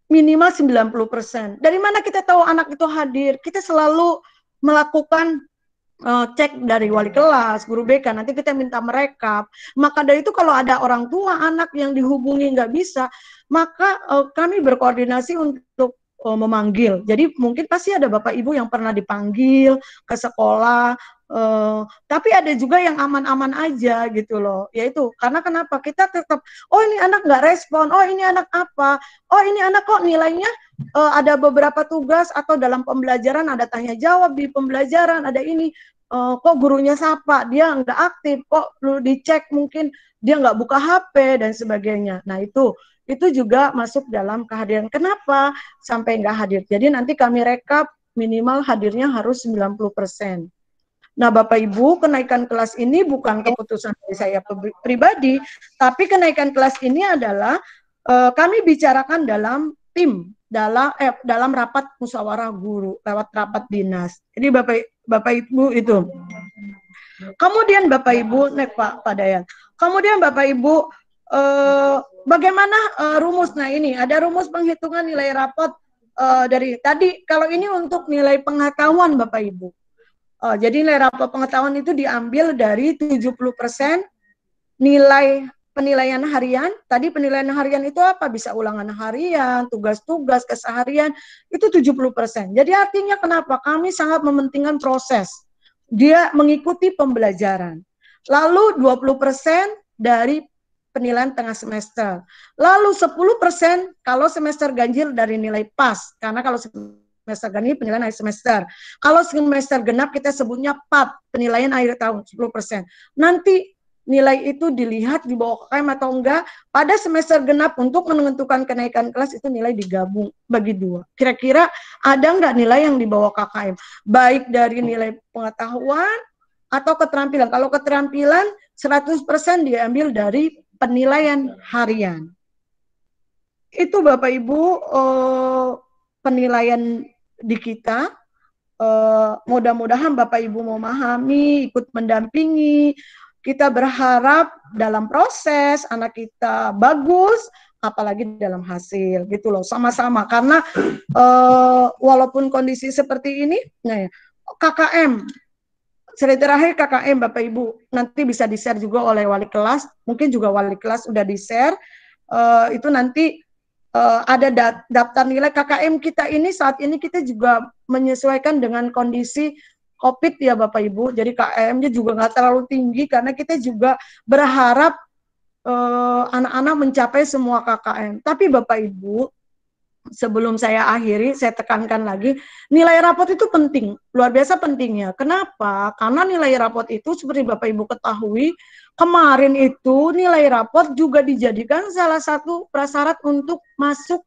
Minimal 90%. Dari mana kita tahu anak itu hadir? Kita selalu melakukan cek dari wali kelas, guru BK, nanti kita minta merekap. Maka dari itu kalau ada orang tua anak yang dihubungi nggak bisa, maka kami berkoordinasi untuk memanggil. Jadi mungkin pasti ada Bapak Ibu yang pernah dipanggil ke sekolah, tapi ada juga yang aman-aman aja gitu loh. Yaitu karena kenapa? Kita tetap, oh ini anak nggak respon, oh ini anak apa, oh ini anak kok nilainya ada beberapa tugas atau dalam pembelajaran ada tanya jawab di pembelajaran, ada ini, kok gurunya sapa, dia nggak aktif, kok perlu dicek mungkin dia nggak buka HP dan sebagainya. Nah itu juga masuk dalam kehadiran. Kenapa sampai nggak hadir? Jadi nanti kami rekap minimal hadirnya harus 90%. Nah, Bapak Ibu, kenaikan kelas ini bukan keputusan dari saya pribadi, tapi kenaikan kelas ini adalah kami bicarakan dalam tim, dalam rapat musyawarah guru, lewat rapat dinas. Jadi Bapak Ibu itu. Kemudian Bapak Ibu, Pak Dayan. Kemudian Bapak Ibu, bagaimana rumus? Nah ini ada rumus penghitungan nilai rapot dari tadi. Kalau ini untuk nilai pengetahuan Bapak Ibu. Jadi nilai rapot pengetahuan itu diambil dari 70% nilai penilaian harian. Tadi penilaian harian itu apa? Bisa ulangan harian, tugas-tugas, keseharian, itu 70%. Jadi artinya kenapa? Kami sangat mementingkan proses. Dia mengikuti pembelajaran. Lalu 20% dari penilaian tengah semester. Lalu 10% kalau semester ganjil dari nilai pas. Karena kalau semester ganjil penilaian akhir semester. Kalau semester genap kita sebutnya PAT, penilaian akhir tahun 10%. Nanti nilai itu dilihat di bawah KKM atau enggak. Pada semester genap untuk menentukan kenaikan kelas itu nilai digabung bagi 2. Kira-kira ada enggak nilai yang di bawah KKM? Baik dari nilai pengetahuan atau keterampilan. Kalau keterampilan 100% diambil dari penilaian harian. Itu Bapak Ibu penilaian di kita. Mudah-mudahan Bapak Ibu memahami, ikut mendampingi. Kita berharap dalam proses anak kita bagus, apalagi dalam hasil gitu loh, sama-sama. Karena walaupun kondisi seperti ini, nah ya, KKM, seri terakhir KKM Bapak Ibu, nanti bisa di-share juga oleh wali kelas, mungkin juga wali kelas udah di-share, itu nanti ada daftar nilai KKM kita ini. Saat ini kita juga menyesuaikan dengan kondisi COVID ya Bapak Ibu, jadi KKM-nya juga nggak terlalu tinggi karena kita juga berharap anak-anak mencapai semua KKM. Tapi Bapak Ibu, sebelum saya akhiri, saya tekankan lagi, nilai rapot itu penting, luar biasa pentingnya. Kenapa? Karena nilai rapot itu seperti Bapak Ibu ketahui, kemarin itu nilai rapot juga dijadikan salah satu prasyarat untuk masuk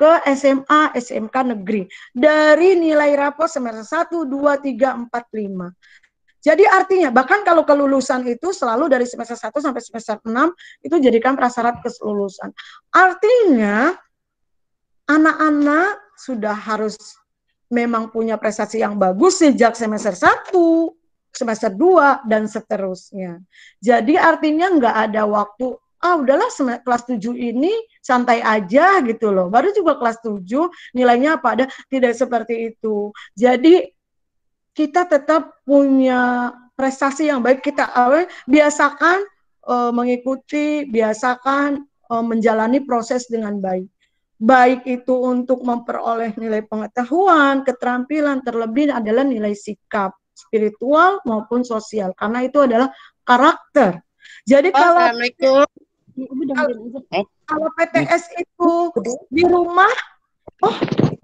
ke SMA, SMK negeri. Dari nilai rapot semester 1, 2, 3, 4, 5. Jadi artinya, bahkan kalau kelulusan itu selalu dari semester 1 sampai semester 6, itu jadikan prasyarat kelulusan. Artinya, anak-anak sudah harus memang punya prestasi yang bagus sejak semester 1, semester 2, dan seterusnya. Jadi artinya nggak ada waktu, udahlah kelas 7 ini santai aja gitu loh. Baru juga kelas 7 nilainya apa ada, tidak seperti itu. Jadi kita tetap punya prestasi yang baik, kita biasakan mengikuti, biasakan menjalani proses dengan baik. Baik itu untuk memperoleh nilai pengetahuan, keterampilan, terlebih adalah nilai sikap, spiritual maupun sosial, karena itu adalah karakter. Jadi kalau PTS itu di rumah,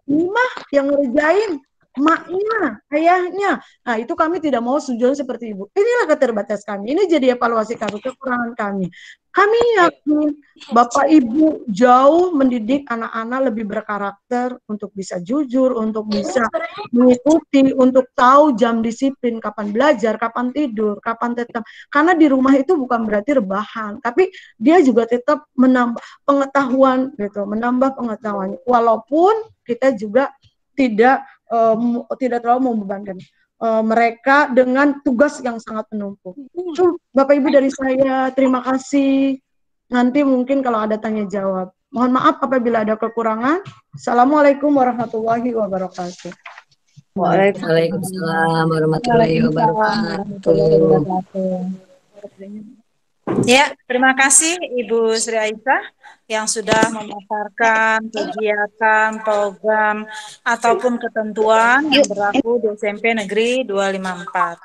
ini mah yang ngerjain maknya, ayahnya. Nah, itu kami tidak mau sujud seperti ibu. Inilah keterbatasan kami. Ini jadi evaluasi kami, kekurangan kami. Kami yakin Bapak Ibu jauh mendidik anak-anak lebih berkarakter untuk bisa jujur, untuk bisa mengikuti, untuk tahu jam disiplin, kapan belajar, kapan tidur, kapan tetap. Karena di rumah itu bukan berarti rebahan, tapi dia juga tetap menambah pengetahuan gitu, menambah pengetahuan. Walaupun kita juga tidak terlalu membebankan mereka dengan tugas yang sangat menumpuk. Itu Bapak Ibu dari saya, terima kasih. Nanti mungkin kalau ada tanya jawab. Mohon maaf apabila ada kekurangan. Assalamualaikum warahmatullahi wabarakatuh. Waalaikumsalam warahmatullahi wabarakatuh. Ya, terima kasih Ibu Sri Aisyah yang sudah memaparkan kegiatan, program, ataupun ketentuan yang berlaku di SMP Negeri 254.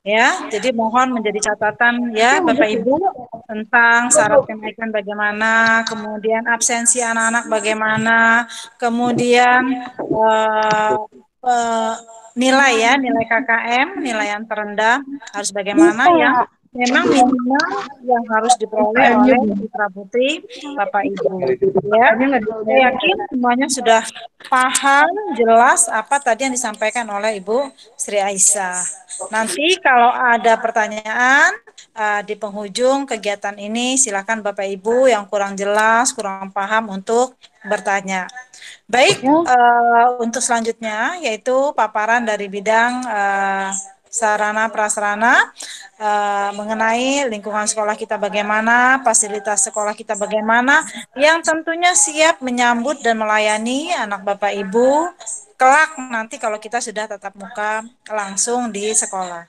Ya, jadi mohon menjadi catatan ya Bapak Ibu tentang syarat kenaikan bagaimana, kemudian absensi anak-anak bagaimana, kemudian eh, eh, nilai ya, nilai KKM, nilai yang terendah harus bagaimana yang memang minimal yang harus diperoleh UKM-nya oleh belum. putra putri Bapak Ibu. Ya, UKM-nya nggak saya dibayar. yakin semuanya sudah paham, jelas apa tadi yang disampaikan oleh Ibu Sri Aisyah. Nanti kalau ada pertanyaan di penghujung kegiatan ini, silakan Bapak Ibu yang kurang jelas, kurang paham untuk bertanya. Baik, untuk selanjutnya yaitu paparan dari bidang sarana prasarana mengenai lingkungan sekolah kita bagaimana, fasilitas sekolah kita bagaimana, yang tentunya siap menyambut dan melayani anak Bapak Ibu kelak nanti kalau kita sudah tatap muka langsung di sekolah.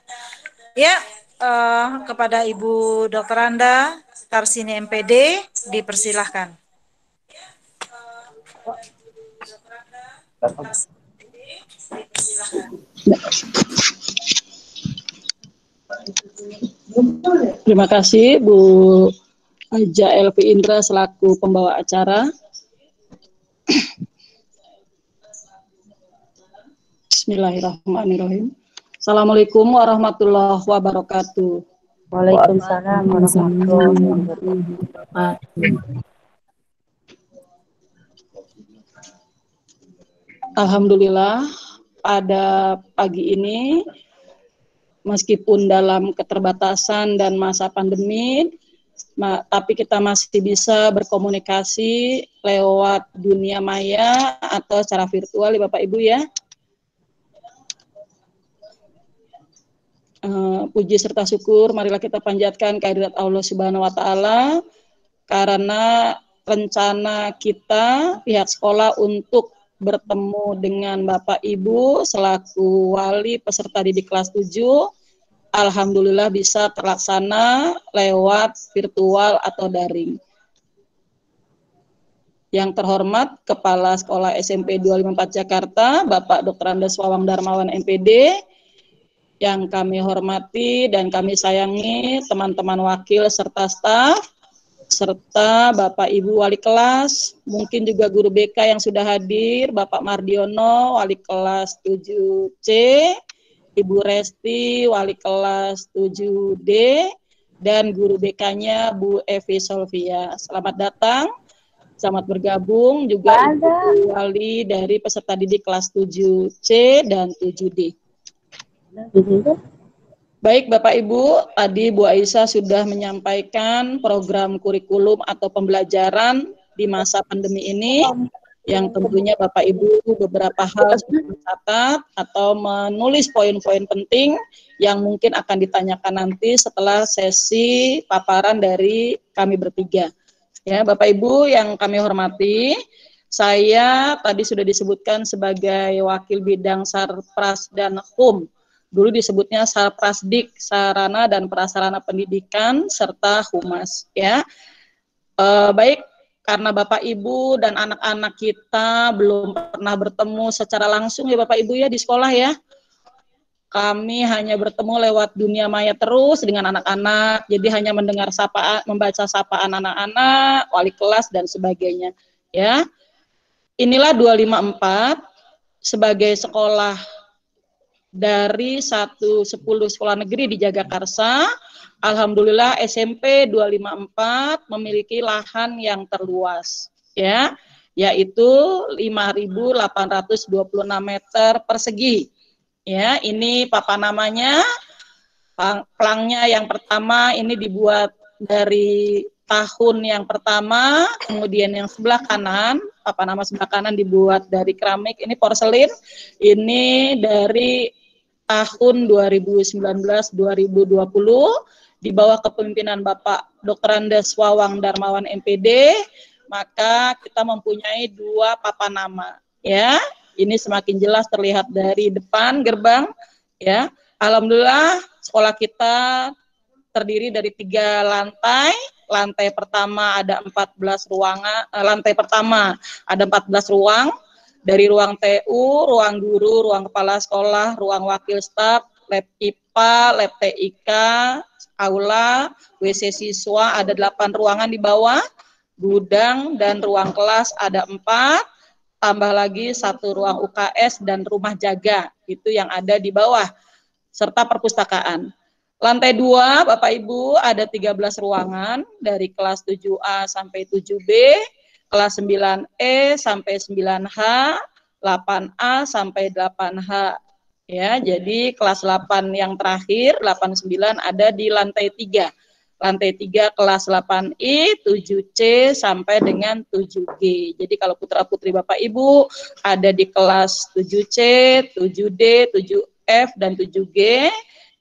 Ya, kepada Ibu Dr. Anda, Tarsini MPD, dipersilahkan. Terima kasih Bu Aja Elvi Indra selaku pembawa acara. Bismillahirrahmanirrahim. Assalamualaikum warahmatullahi wabarakatuh. Waalaikumsalam warahmatullahi wabarakatuh. Alhamdulillah pada pagi ini meskipun dalam keterbatasan dan masa pandemi, tapi kita masih bisa berkomunikasi lewat dunia maya atau secara virtual ya Bapak Ibu ya. Puji serta syukur marilah kita panjatkan kehadirat Allah Subhanahu wa taala karena rencana kita pihak sekolah untuk bertemu dengan Bapak Ibu selaku wali peserta didik kelas 7 alhamdulillah bisa terlaksana lewat virtual atau daring. Yang terhormat Kepala Sekolah SMP 254 Jakarta, Bapak Dr. Andes Wawang Darmawan MPD, yang kami hormati dan kami sayangi teman-teman wakil serta staf, serta Bapak Ibu Wali kelas, mungkin juga guru BK yang sudah hadir, Bapak Mardiono, Wali kelas 7C, Ibu Resti, Wali kelas 7D, dan guru BK-nya Bu Evi Solvia. Selamat datang, selamat bergabung juga Ibu Wali dari peserta didik kelas 7C dan 7D. Baik Bapak Ibu, tadi Bu Aisyah sudah menyampaikan program kurikulum atau pembelajaran di masa pandemi ini, yang tentunya Bapak Ibu beberapa hal sudah mencatat atau menulis poin-poin penting yang mungkin akan ditanyakan nanti setelah sesi paparan dari kami bertiga. Ya, Bapak Ibu yang kami hormati, saya tadi sudah disebutkan sebagai wakil bidang Sarpras dan HUM. Dulu disebutnya Sarprasdik, Sarana dan Prasarana Pendidikan, serta Humas. Ya, baik karena Bapak Ibu dan anak-anak kita belum pernah bertemu secara langsung ya Bapak Ibu ya di sekolah ya. Kami hanya bertemu lewat dunia maya terus dengan anak-anak, jadi hanya mendengar sapaan, membaca sapaan anak-anak, wali kelas dan sebagainya. Ya, inilah 254 sebagai sekolah dari 10 sekolah negeri di Jagakarsa. Alhamdulillah SMP 254 memiliki lahan yang terluas ya, yaitu 5.826 meter persegi. Ya, ini papan namanya. Pelangnya yang pertama ini dibuat dari tahun yang pertama, kemudian yang sebelah kanan, papan nama sebelah kanan dibuat dari keramik, ini porselin, ini dari tahun 2019-2020 di bawah kepemimpinan Bapak Dr. Andes Wawang Darmawan MPD, maka kita mempunyai 2 papan nama ya. Ini semakin jelas terlihat dari depan gerbang ya. Alhamdulillah sekolah kita terdiri dari 3 lantai. Lantai pertama ada 14 ruangan, lantai pertama ada 14 ruang, dari ruang TU, ruang guru, ruang kepala sekolah, ruang wakil staf, lab IPA, lab TIK, aula, WC siswa, ada 8 ruangan di bawah, gudang dan ruang kelas ada 4, tambah lagi 1 ruang UKS dan rumah jaga, itu yang ada di bawah, serta perpustakaan. Lantai 2, Bapak Ibu, ada 13 ruangan dari kelas 7A sampai 7B, kelas 9E sampai 9H, 8A sampai 8H. Ya, jadi kelas 8 yang terakhir, 89 ada di lantai 3. Lantai 3 kelas 8I, 7C sampai dengan 7G. Jadi kalau putra-putri Bapak Ibu ada di kelas 7C, 7D, 7F dan 7G.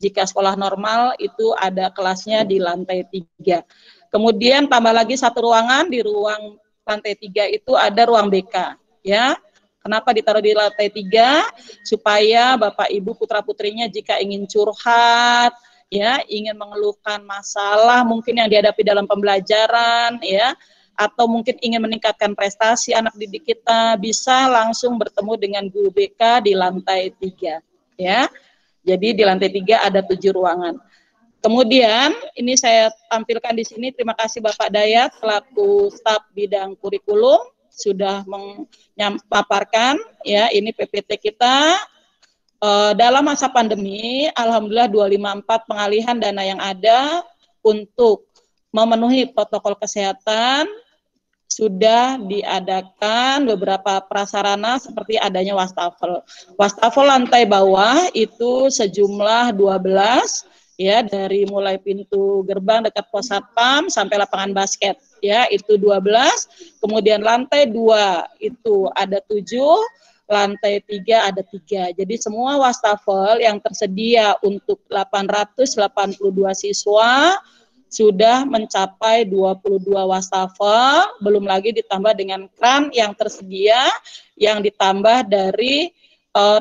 Jika sekolah normal itu ada kelasnya di lantai 3. Kemudian tambah lagi 1 ruangan, di ruang lantai 3 itu ada ruang BK, ya. Kenapa ditaruh di lantai 3? Supaya Bapak Ibu putra-putrinya jika ingin curhat, ya, ingin mengeluhkan masalah mungkin yang dihadapi dalam pembelajaran, ya, atau mungkin ingin meningkatkan prestasi anak didik kita, bisa langsung bertemu dengan guru BK di lantai 3, ya. Jadi di lantai 3 ada 7 ruangan. Kemudian ini saya tampilkan di sini, terima kasih Bapak Dayat selaku staf bidang kurikulum sudah memaparkan, ya, ini PPT kita. Dalam masa pandemi, alhamdulillah 254 pengalihan dana yang ada untuk memenuhi protokol kesehatan sudah diadakan beberapa prasarana seperti adanya wastafel. Wastafel lantai bawah itu sejumlah 12, ya, dari mulai pintu gerbang dekat pos satpam sampai lapangan basket, ya, itu 12. Kemudian lantai 2 itu ada 7, lantai 3 ada 3. Jadi semua wastafel yang tersedia untuk 882 siswa sudah mencapai 22 wastafel, belum lagi ditambah dengan kran yang tersedia, yang ditambah dari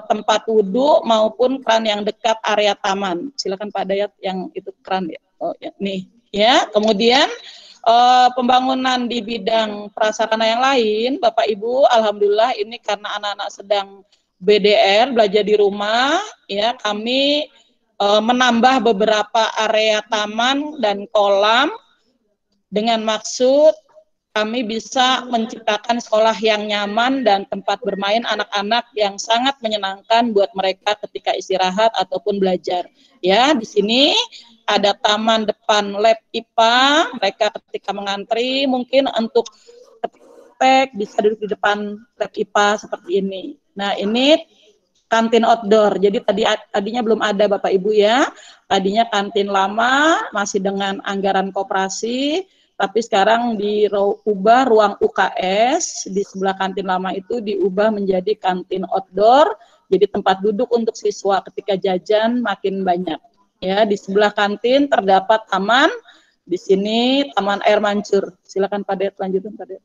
tempat wudhu maupun kran yang dekat area taman. Silakan Pak Dayat yang itu kran, ya. Oh, ya, nih, ya. Kemudian pembangunan di bidang prasarana yang lain, Bapak Ibu, alhamdulillah ini karena anak-anak sedang BDR, belajar di rumah, ya, kami menambah beberapa area taman dan kolam dengan maksud kami bisa menciptakan sekolah yang nyaman dan tempat bermain anak-anak yang sangat menyenangkan buat mereka ketika istirahat ataupun belajar. Ya, di sini ada taman depan lab IPA, mereka ketika mengantri mungkin untuk praktek bisa duduk di depan lab IPA seperti ini. Nah, ini kantin outdoor. Jadi tadinya belum ada Bapak Ibu, ya. Tadinya kantin lama masih dengan anggaran koperasi, tapi sekarang diubah ruang UKS di sebelah kantin lama itu diubah menjadi kantin outdoor. Jadi tempat duduk untuk siswa ketika jajan makin banyak. Ya, di sebelah kantin terdapat taman. Di sini Taman Air Mancur. Silakan Pak Det, lanjutin Pak Det.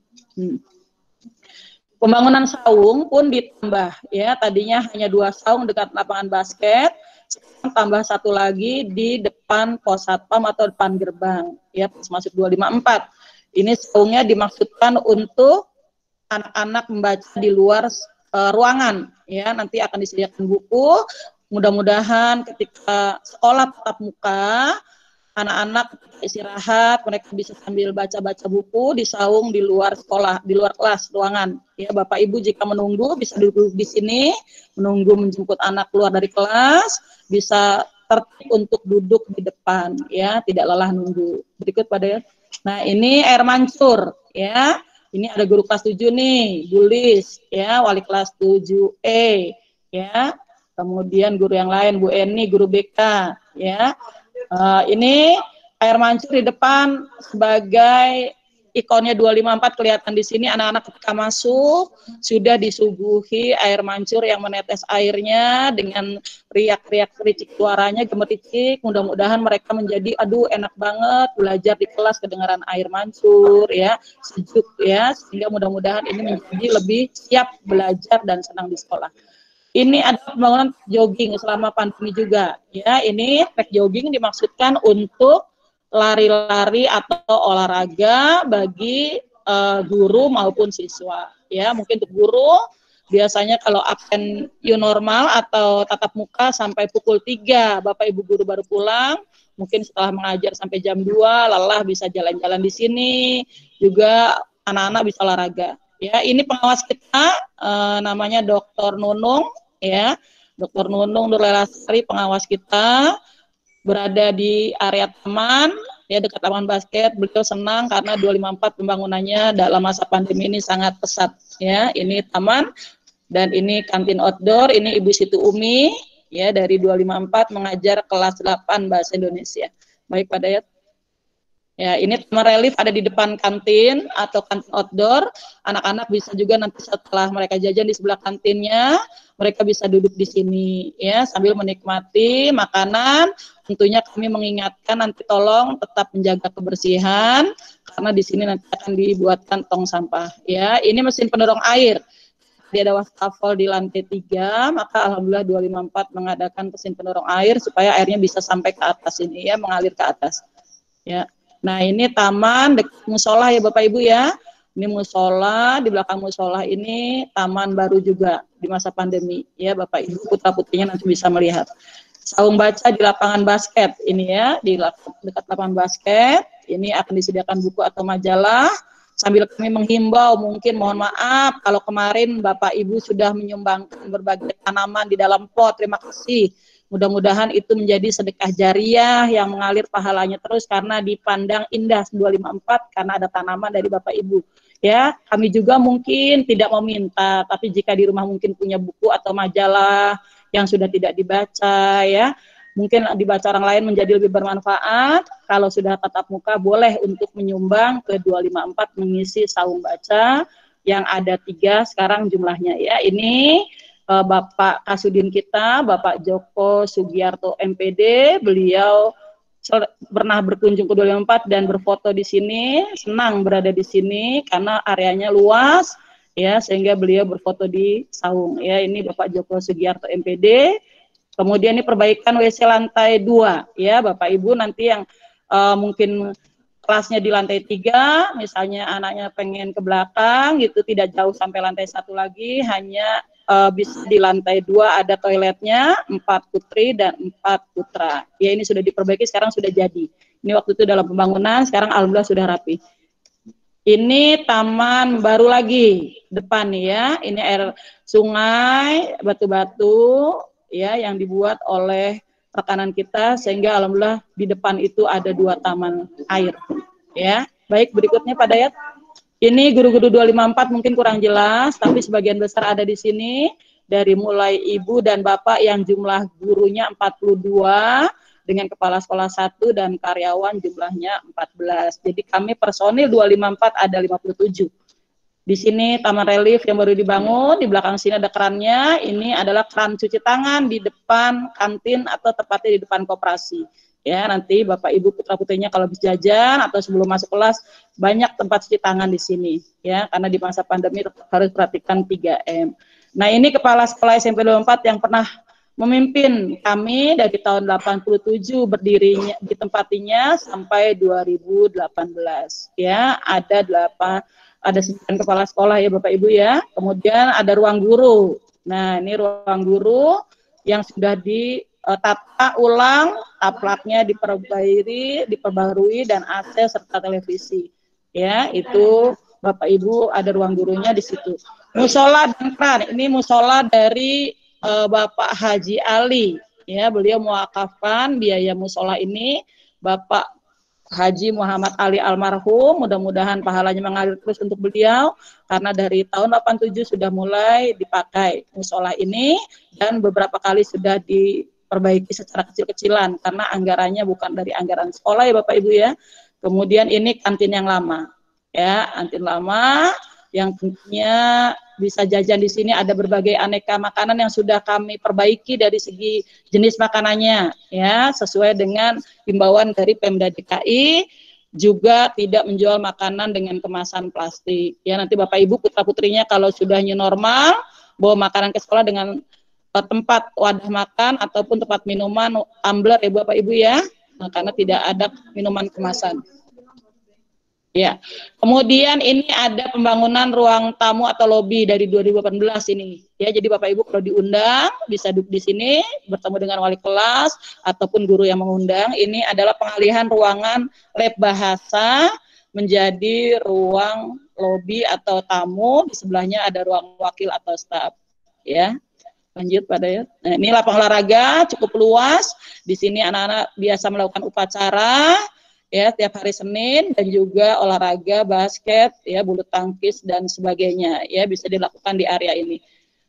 Pembangunan saung pun ditambah, ya, tadinya hanya 2 saung dekat lapangan basket, sekarang tambah 1 lagi di depan pos satpam atau depan gerbang, ya, masuk 254. Ini saungnya dimaksudkan untuk anak-anak membaca di luar ruangan, ya, nanti akan disediakan buku. Mudah-mudahan ketika sekolah tatap muka, anak-anak istirahat, mereka bisa sambil baca-baca buku di saung di luar sekolah, di luar kelas, ruangan. Ya, Bapak Ibu jika menunggu bisa duduk di sini, menunggu menjemput anak keluar dari kelas, bisa tertib untuk duduk di depan, ya, tidak lelah nunggu. Berikut Pak Dayat. Nah, ini air mancur, ya. Ini ada guru kelas 7 nih, Bulis, ya, wali kelas 7E, ya. Kemudian guru yang lain, Bu Eni, guru BK, ya. Ini air mancur di depan sebagai ikonnya 254 kelihatan di sini. Anak-anak ketika masuk sudah disuguhi air mancur yang menetes airnya dengan riak-riak ricik suaranya gemeticik. Mudah-mudahan mereka menjadi aduh enak banget belajar di kelas kedengaran air mancur, ya, sejuk, ya, sehingga mudah-mudahan ini menjadi lebih siap belajar dan senang di sekolah. Ini ada pembangunan jogging selama pandemi juga, ya. Ini trek jogging dimaksudkan untuk lari-lari atau olahraga bagi guru maupun siswa. Ya, mungkin untuk guru biasanya kalau absen new normal atau tatap muka sampai pukul 3, Bapak Ibu guru baru pulang, mungkin setelah mengajar sampai jam 2, lelah bisa jalan-jalan di sini, juga anak-anak bisa olahraga. Ya, ini pengawas kita namanya Dr. Nunung, ya. Dr. Nunung Nurlelasari, pengawas kita, berada di area taman, ya dekat taman basket. Beliau senang karena 254 pembangunannya dalam masa pandemi ini sangat pesat, ya. Ini taman dan ini kantin outdoor. Ini Ibu Siti Umi, ya, dari 254 mengajar kelas 8 bahasa Indonesia. Baik Pak Dayat. Ya, ini taman relief ada di depan kantin atau kantin outdoor. Anak-anak bisa juga nanti setelah mereka jajan di sebelah kantinnya, mereka bisa duduk di sini, ya, sambil menikmati makanan. Tentunya kami mengingatkan nanti tolong tetap menjaga kebersihan karena di sini nanti akan dibuatkan tong sampah. Ya, ini mesin pendorong air. Dia ada wastafel di lantai 3, maka alhamdulillah 254 mengadakan mesin pendorong air supaya airnya bisa sampai ke atas ini, ya, mengalir ke atas. Ya. Nah, ini taman dekat musola, ya Bapak Ibu, ya. Ini musola, di belakang musola ini taman baru juga di masa pandemi, ya Bapak Ibu, putra-putrinya nanti bisa melihat. Saung baca di lapangan basket ini, ya, di dekat lapangan basket. Ini akan disediakan buku atau majalah. Sambil kami menghimbau, mungkin mohon maaf kalau kemarin Bapak Ibu sudah menyumbangkan berbagai tanaman di dalam pot. Terima kasih. Mudah-mudahan itu menjadi sedekah jariah yang mengalir pahalanya terus karena dipandang indah 254 karena ada tanaman dari Bapak Ibu. Ya, kami juga mungkin tidak meminta, tapi jika di rumah mungkin punya buku atau majalah yang sudah tidak dibaca, ya, mungkin dibaca orang lain menjadi lebih bermanfaat. Kalau sudah tatap muka boleh untuk menyumbang ke 254 mengisi saung baca yang ada 3 sekarang jumlahnya, ya. Ini Bapak Kasudin kita, Bapak Joko Sugiarto MPD, beliau pernah berkunjung ke 254 dan berfoto di sini, senang berada di sini karena areanya luas, ya, sehingga beliau berfoto di saung, ya. Ini Bapak Joko Sugiarto MPD. Kemudian ini perbaikan WC lantai 2, ya Bapak Ibu, nanti yang mungkin kelasnya di lantai 3, misalnya anaknya pengen ke belakang gitu, tidak jauh sampai lantai 1 lagi, hanya bisa di lantai 2 ada toiletnya, 4 putri dan 4 putra. Ya, ini sudah diperbaiki, sekarang sudah jadi. Ini waktu itu dalam pembangunan, sekarang alhamdulillah sudah rapi. Ini taman baru lagi depan nih, ya. Ini air sungai, batu-batu, ya, yang dibuat oleh rekanan kita sehingga alhamdulillah di depan itu ada 2 taman air, ya. Baik, berikutnya Pak Dayat. Ini guru-guru 254 mungkin kurang jelas, tapi sebagian besar ada di sini, dari mulai ibu dan bapak yang jumlah gurunya 42, dengan kepala sekolah 1 dan karyawan jumlahnya 14. Jadi kami personil 254 ada 57. Di sini taman relief yang baru dibangun, di belakang sini ada kerannya, ini adalah keran cuci tangan di depan kantin atau tepatnya di depan koperasi. Ya, nanti Bapak Ibu putra-putrinya kalau habis jajan atau sebelum masuk kelas banyak tempat cuci tangan di sini, ya, karena di masa pandemi harus perhatikan 3M. Nah, ini kepala sekolah SMP 24 yang pernah memimpin kami dari tahun 87 berdirinya ditempatinya sampai 2018, ya. Ada 9 kepala sekolah, ya Bapak Ibu, ya. Kemudian ada ruang guru. Nah, ini ruang guru yang sudah ditata ulang, taplaknya diperbarui dan AC serta televisi. Ya, itu Bapak Ibu ada ruang gurunya di situ. Musola dan kran, ini musola dari Bapak Haji Ali. Ya, beliau mewakafkan biaya musola ini Bapak Haji Muhammad Ali almarhum, mudah-mudahan pahalanya mengalir terus untuk beliau karena dari tahun 87 sudah mulai dipakai musola ini dan beberapa kali sudah diperbaiki secara kecil-kecilan karena anggarannya bukan dari anggaran sekolah, ya Bapak Ibu, ya. Kemudian ini kantin yang lama, ya, kantin lama yang tentunya bisa jajan di sini, ada berbagai aneka makanan yang sudah kami perbaiki dari segi jenis makanannya, ya, sesuai dengan himbauan dari Pemda DKI, juga tidak menjual makanan dengan kemasan plastik. Ya, nanti Bapak Ibu putra-putrinya kalau sudah new normal, bawa makanan ke sekolah dengan tempat wadah makan ataupun tempat minuman tumbler, ya Bapak Ibu, ya. karena tidak ada minuman kemasan. Ya, kemudian ini ada pembangunan ruang tamu atau lobi dari 2018 ini. Ya, jadi Bapak Ibu kalau diundang bisa duduk di sini bertemu dengan wali kelas ataupun guru yang mengundang. Ini adalah pengalihan ruangan lab bahasa menjadi ruang lobi atau tamu. Di sebelahnya ada ruang wakil atau staf. Ya. Lanjut pada ya. Nah, ini lapang olahraga cukup luas. Di sini anak-anak biasa melakukan upacara ya tiap hari Senin, dan juga olahraga basket ya, bulu tangkis dan sebagainya ya, bisa dilakukan di area ini.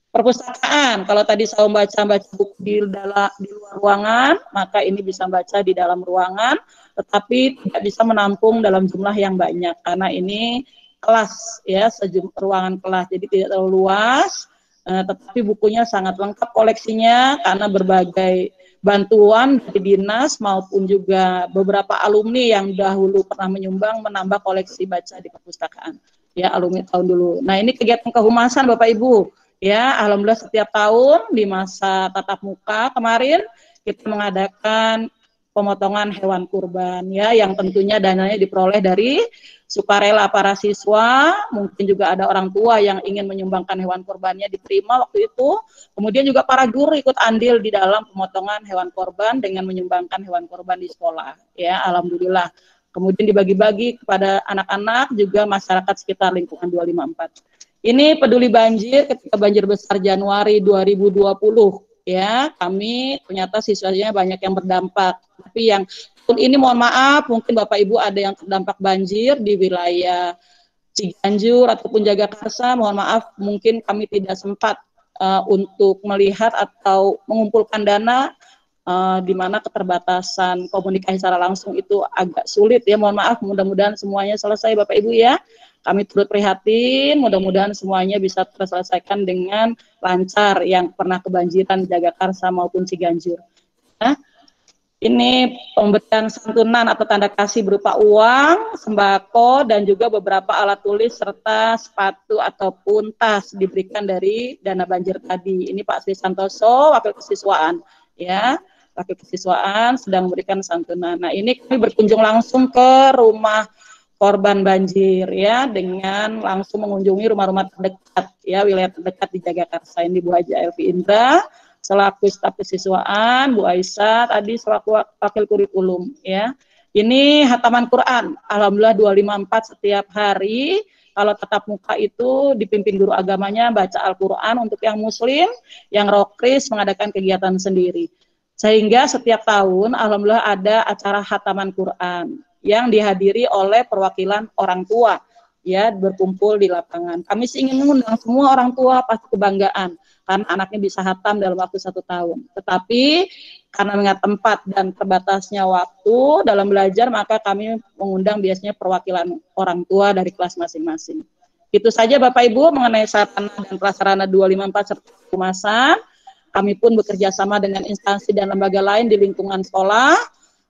Perpustakaan, kalau tadi saya baca buku di luar ruangan, maka ini bisa baca di dalam ruangan, tetapi tidak bisa menampung dalam jumlah yang banyak karena ini kelas ya, sejumlah ruangan kelas, jadi tidak terlalu luas. Tetapi bukunya sangat lengkap koleksinya karena berbagai bantuan dari dinas maupun juga beberapa alumni yang dahulu pernah menyumbang menambah koleksi baca di perpustakaan ya, alumni tahun dulu. Nah, ini kegiatan kehumasan Bapak Ibu ya, alhamdulillah setiap tahun di masa tatap muka kemarin kita mengadakan pemotongan hewan kurban ya, yang tentunya dananya diperoleh dari sukarela para siswa, mungkin juga ada orang tua yang ingin menyumbangkan hewan kurbannya diterima waktu itu. Kemudian juga para guru ikut andil di dalam pemotongan hewan kurban dengan menyumbangkan hewan kurban di sekolah. Ya, alhamdulillah. Kemudian dibagi-bagi kepada anak-anak juga masyarakat sekitar lingkungan 254. Ini peduli banjir ketika banjir besar Januari 2020. Ya, kami ternyata siswanya banyak yang berdampak. Tapi yang tahun ini mohon maaf, mungkin Bapak Ibu ada yang terdampak banjir di wilayah Ciganjur ataupun Jagakarsa, mohon maaf mungkin kami tidak sempat untuk melihat atau mengumpulkan dana, di mana keterbatasan komunikasi secara langsung itu agak sulit ya, mohon maaf, mudah-mudahan semuanya selesai Bapak Ibu ya. Kami turut prihatin, mudah-mudahan semuanya bisa terselesaikan dengan lancar yang pernah kebanjiran Jagakarsa maupun Ciganjur. Nah, ini pemberian santunan atau tanda kasih berupa uang, sembako, dan juga beberapa alat tulis serta sepatu ataupun tas diberikan dari dana banjir tadi. Ini Pak Sri Santoso, Wakil Kesiswaan, ya, Wakil Kesiswaan sedang memberikan santunan. Nah, ini kami berkunjung langsung ke rumah korban banjir, ya, dengan langsung mengunjungi rumah-rumah terdekat, ya, wilayah terdekat di Jagakarsa. Ini Bu Haja Elvi Indra selaku staf kesiswaan, Bu Aisyah tadi selaku wakil kurikulum ya. Ini hataman Quran, alhamdulillah 254 setiap hari. Kalau tatap muka itu dipimpin guru agamanya baca Al-Quran untuk yang muslim, yang rokris mengadakan kegiatan sendiri. Sehingga setiap tahun alhamdulillah ada acara hataman Quran yang dihadiri oleh perwakilan orang tua ya, berkumpul di lapangan. Kami ingin mengundang semua orang tua, pasti kebanggaan karena anaknya bisa hatam dalam waktu 1 tahun. Tetapi karena mengingat tempat dan terbatasnya waktu dalam belajar, maka kami mengundang biasanya perwakilan orang tua dari kelas masing-masing. Itu saja Bapak Ibu mengenai sarana dan prasarana 254 serta kehumasan. Kami pun bekerja sama dengan instansi dan lembaga lain di lingkungan sekolah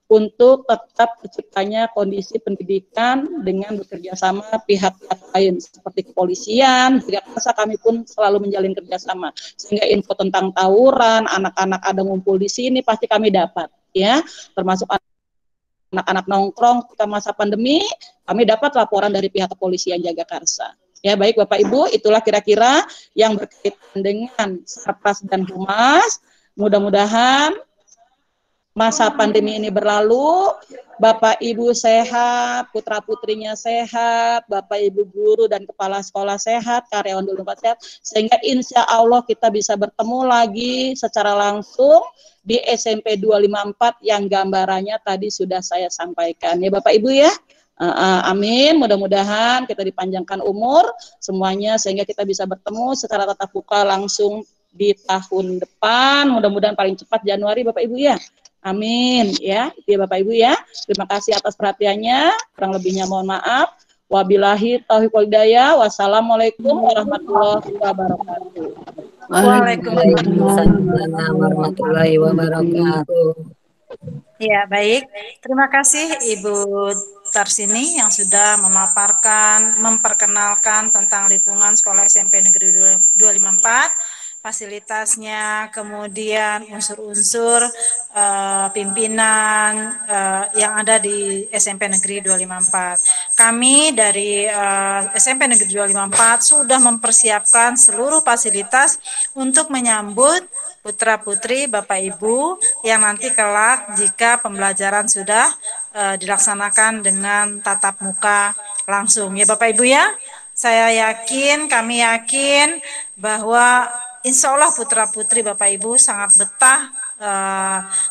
untuk tetap terciptanya kondisi pendidikan dengan bekerja sama pihak-pihak lain seperti kepolisian. Jagakarsa kami pun selalu menjalin kerjasama sehingga info tentang tawuran, anak-anak ada ngumpul di sini pasti kami dapat ya, termasuk anak-anak nongkrong ketika masa pandemi kami dapat laporan dari pihak kepolisian Jagakarsa. Ya, baik Bapak Ibu, itulah kira-kira yang berkaitan dengan Sarpras dan Humas. Mudah-mudahan masa pandemi ini berlalu, Bapak Ibu sehat, putra-putrinya sehat, Bapak Ibu guru dan kepala sekolah sehat, karyawan 24 sehat, sehingga insya Allah kita bisa bertemu lagi secara langsung di SMP 254 yang gambarannya tadi sudah saya sampaikan. Ya Bapak Ibu ya, amin, mudah-mudahan kita dipanjangkan umur semuanya sehingga kita bisa bertemu secara tatap muka langsung di tahun depan, mudah-mudahan paling cepat Januari Bapak Ibu ya. Amin ya, itu ya Bapak Ibu ya. Terima kasih atas perhatiannya. Kurang lebihnya mohon maaf. Wabillahi taufiq wal hidayah. Wassalamualaikum warahmatullahi wabarakatuh. Waalaikumsalam warahmatullahi wabarakatuh. Ya, baik. Terima kasih Ibu Tarsini yang sudah memaparkan, memperkenalkan tentang lingkungan Sekolah SMP Negeri 254, fasilitasnya, kemudian unsur-unsur pimpinan yang ada di SMP Negeri 254. Kami dari SMP Negeri 254 sudah mempersiapkan seluruh fasilitas untuk menyambut putra-putri Bapak Ibu yang nanti kelak jika pembelajaran sudah dilaksanakan dengan tatap muka langsung ya Bapak Ibu ya. Saya yakin, kami yakin bahwa insya Allah putra-putri Bapak Ibu sangat betah,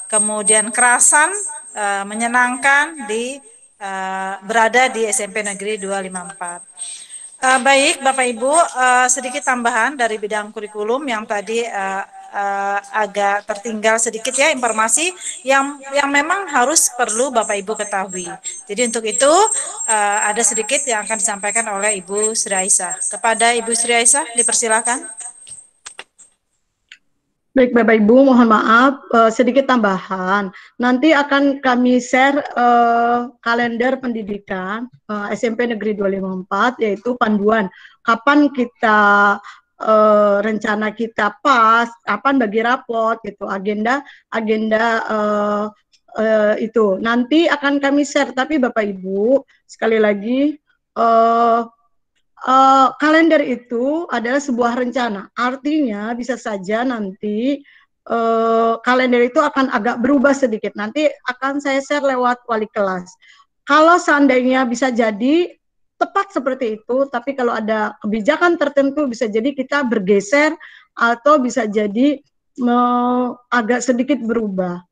kemudian kerasan, menyenangkan berada di SMP Negeri 254. Baik Bapak Ibu, sedikit tambahan dari bidang kurikulum yang tadi agak tertinggal sedikit ya informasi yang memang harus perlu Bapak Ibu ketahui. Jadi untuk itu ada sedikit yang akan disampaikan oleh Ibu Sri Aisyah. Kepada Ibu Sri Aisyah dipersilakan. Baik Bapak Ibu, mohon maaf sedikit tambahan. Nanti akan kami share kalender pendidikan SMP Negeri 254 yaitu panduan kapan kita rencana kita pas, kapan bagi rapot gitu, agenda itu nanti akan kami share. Tapi Bapak Ibu sekali lagi kalender itu adalah sebuah rencana. Artinya bisa saja nanti kalender itu akan agak berubah sedikit. Nanti akan saya share lewat wali kelas. Kalau seandainya bisa jadi tepat seperti itu, tapi kalau ada kebijakan tertentu bisa jadi kita bergeser atau bisa jadi agak sedikit berubah.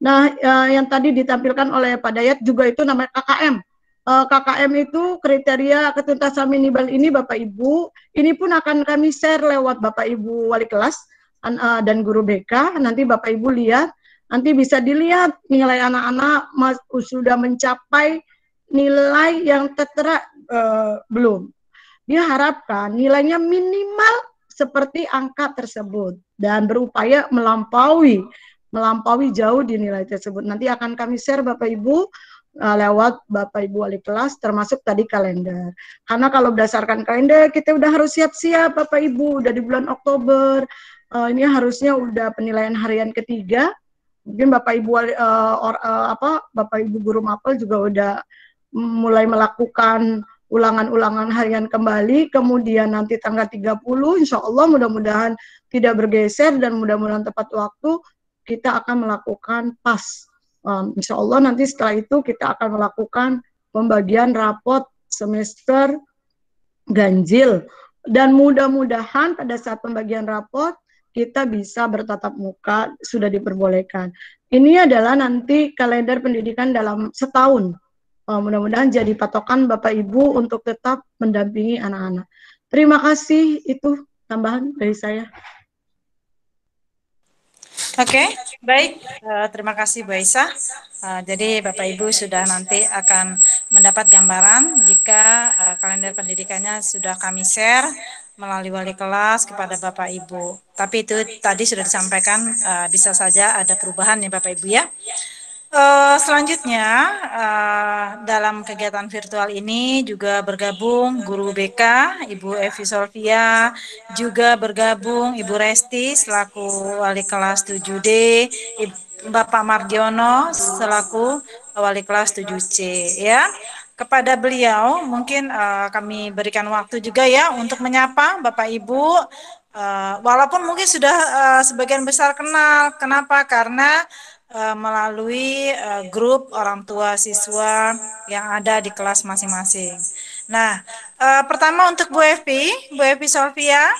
Nah, yang tadi ditampilkan oleh Pak Dayat juga itu namanya KKM. KKM itu kriteria ketuntasan minimal ini Bapak Ibu, ini pun akan kami share lewat Bapak Ibu wali kelas dan guru BK. Nanti Bapak Ibu lihat, nanti bisa dilihat nilai anak-anak sudah mencapai nilai yang tertera belum. Diharapkan nilainya minimal seperti angka tersebut dan berupaya melampaui jauh di nilai tersebut. Nanti akan kami share Bapak Ibu lewat Bapak Ibu wali kelas termasuk tadi kalender. Karena kalau berdasarkan kalender kita udah harus siap-siap Bapak Ibu, udah di bulan Oktober. Ini harusnya udah penilaian harian ketiga. Mungkin Bapak Ibu Bapak Ibu guru mapel juga udah mulai melakukan ulangan-ulangan harian kembali, kemudian nanti tanggal 30 insya Allah mudah-mudahan tidak bergeser dan mudah-mudahan tepat waktu kita akan melakukan pas. Insya Allah nanti setelah itu kita akan melakukan pembagian rapot semester ganjil dan mudah-mudahan pada saat pembagian rapot kita bisa bertatap muka sudah diperbolehkan. Ini adalah nanti kalender pendidikan dalam setahun. Mudah-mudahan jadi patokan Bapak Ibu untuk tetap mendampingi anak-anak. Terima kasih, itu tambahan dari saya. Oke, baik. Terima kasih Bu Aisyah. Jadi Bapak Ibu sudah nanti akan mendapat gambaran jika kalender pendidikannya sudah kami share melalui wali kelas kepada Bapak Ibu. Tapi itu tadi sudah disampaikan, bisa saja ada perubahan ya Bapak Ibu ya. Selanjutnya dalam kegiatan virtual ini juga bergabung guru BK Ibu Evi Solvia, juga bergabung Ibu Resti selaku wali kelas 7D, Bapak Margiono selaku wali kelas 7C ya. Kepada beliau mungkin kami berikan waktu juga ya untuk menyapa Bapak Ibu, walaupun mungkin sudah sebagian besar kenal. Kenapa? Karena melalui grup orang tua siswa yang ada di kelas masing-masing. Nah, pertama untuk Bu Evi Solvia,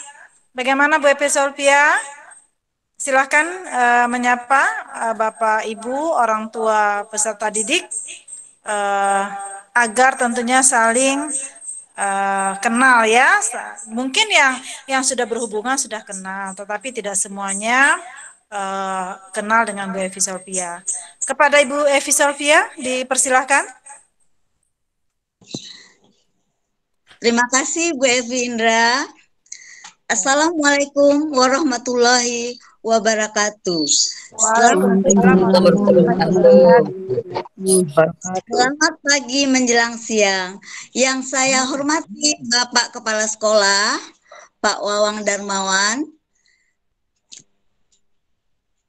bagaimana Bu Evi Solvia? Silahkan menyapa Bapak Ibu orang tua peserta didik agar tentunya saling kenal ya. Mungkin yang sudah berhubungan sudah kenal, tetapi tidak semuanya kenal dengan Bu Evi Solvia. Kepada Ibu Evi Solvia, dipersilahkan. Terima kasih Bu Evi Indra. Assalamualaikum warahmatullahi wabarakatuh. Selamat pagi menjelang siang. Yang saya hormati Bapak Kepala Sekolah, Pak Wawang Darmawan,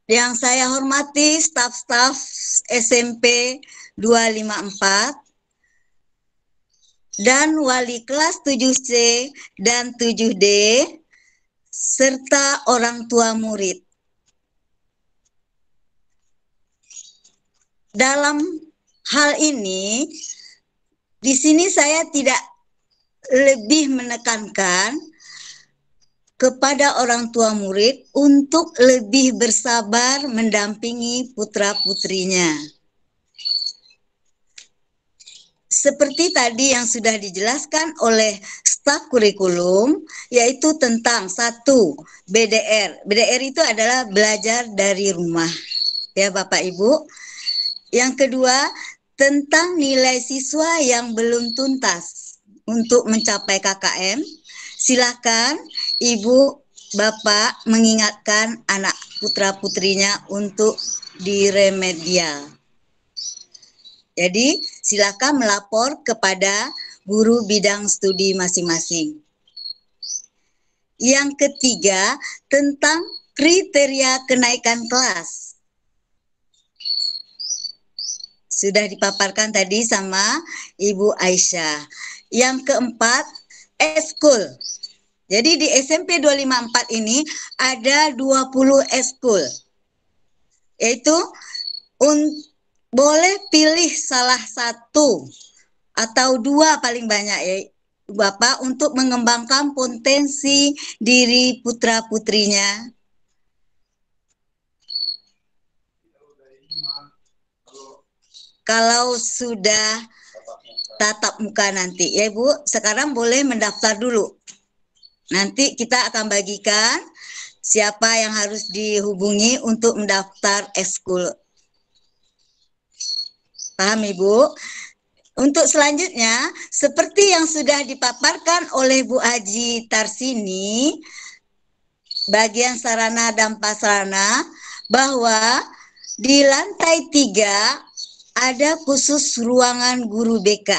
Yang saya hormati staf-staf SMP 254 dan wali kelas 7C dan 7D serta orang tua murid. Dalam hal ini, di sini saya tidak lebih menekankan kepada orang tua murid untuk lebih bersabar mendampingi putra-putrinya. Seperti tadi yang sudah dijelaskan oleh staf kurikulum, yaitu tentang 1. BDR. BDR itu adalah belajar dari rumah. Ya Bapak Ibu. Yang kedua, tentang nilai siswa yang belum tuntas untuk mencapai KKM. Silakan Ibu, Bapak mengingatkan anak putra-putrinya untuk diremedial. Jadi, silakan melapor kepada guru bidang studi masing-masing. Yang ketiga, tentang kriteria kenaikan kelas. Sudah dipaparkan tadi sama Ibu Aisyah. Yang keempat, eskul. Jadi di SMP 254 ini ada 20 eskul. Yaitu boleh pilih salah satu atau 2 paling banyak ya Bapak untuk mengembangkan potensi diri putra-putrinya. Kalau sudah tatap muka nanti ya Ibu, sekarang boleh mendaftar dulu. Nanti kita akan bagikan siapa yang harus dihubungi untuk mendaftar eskul. Paham Ibu? Untuk selanjutnya, seperti yang sudah dipaparkan oleh Bu Haji Tarsini, bagian sarana dan prasarana, bahwa di lantai 3 ada khusus ruangan guru BK.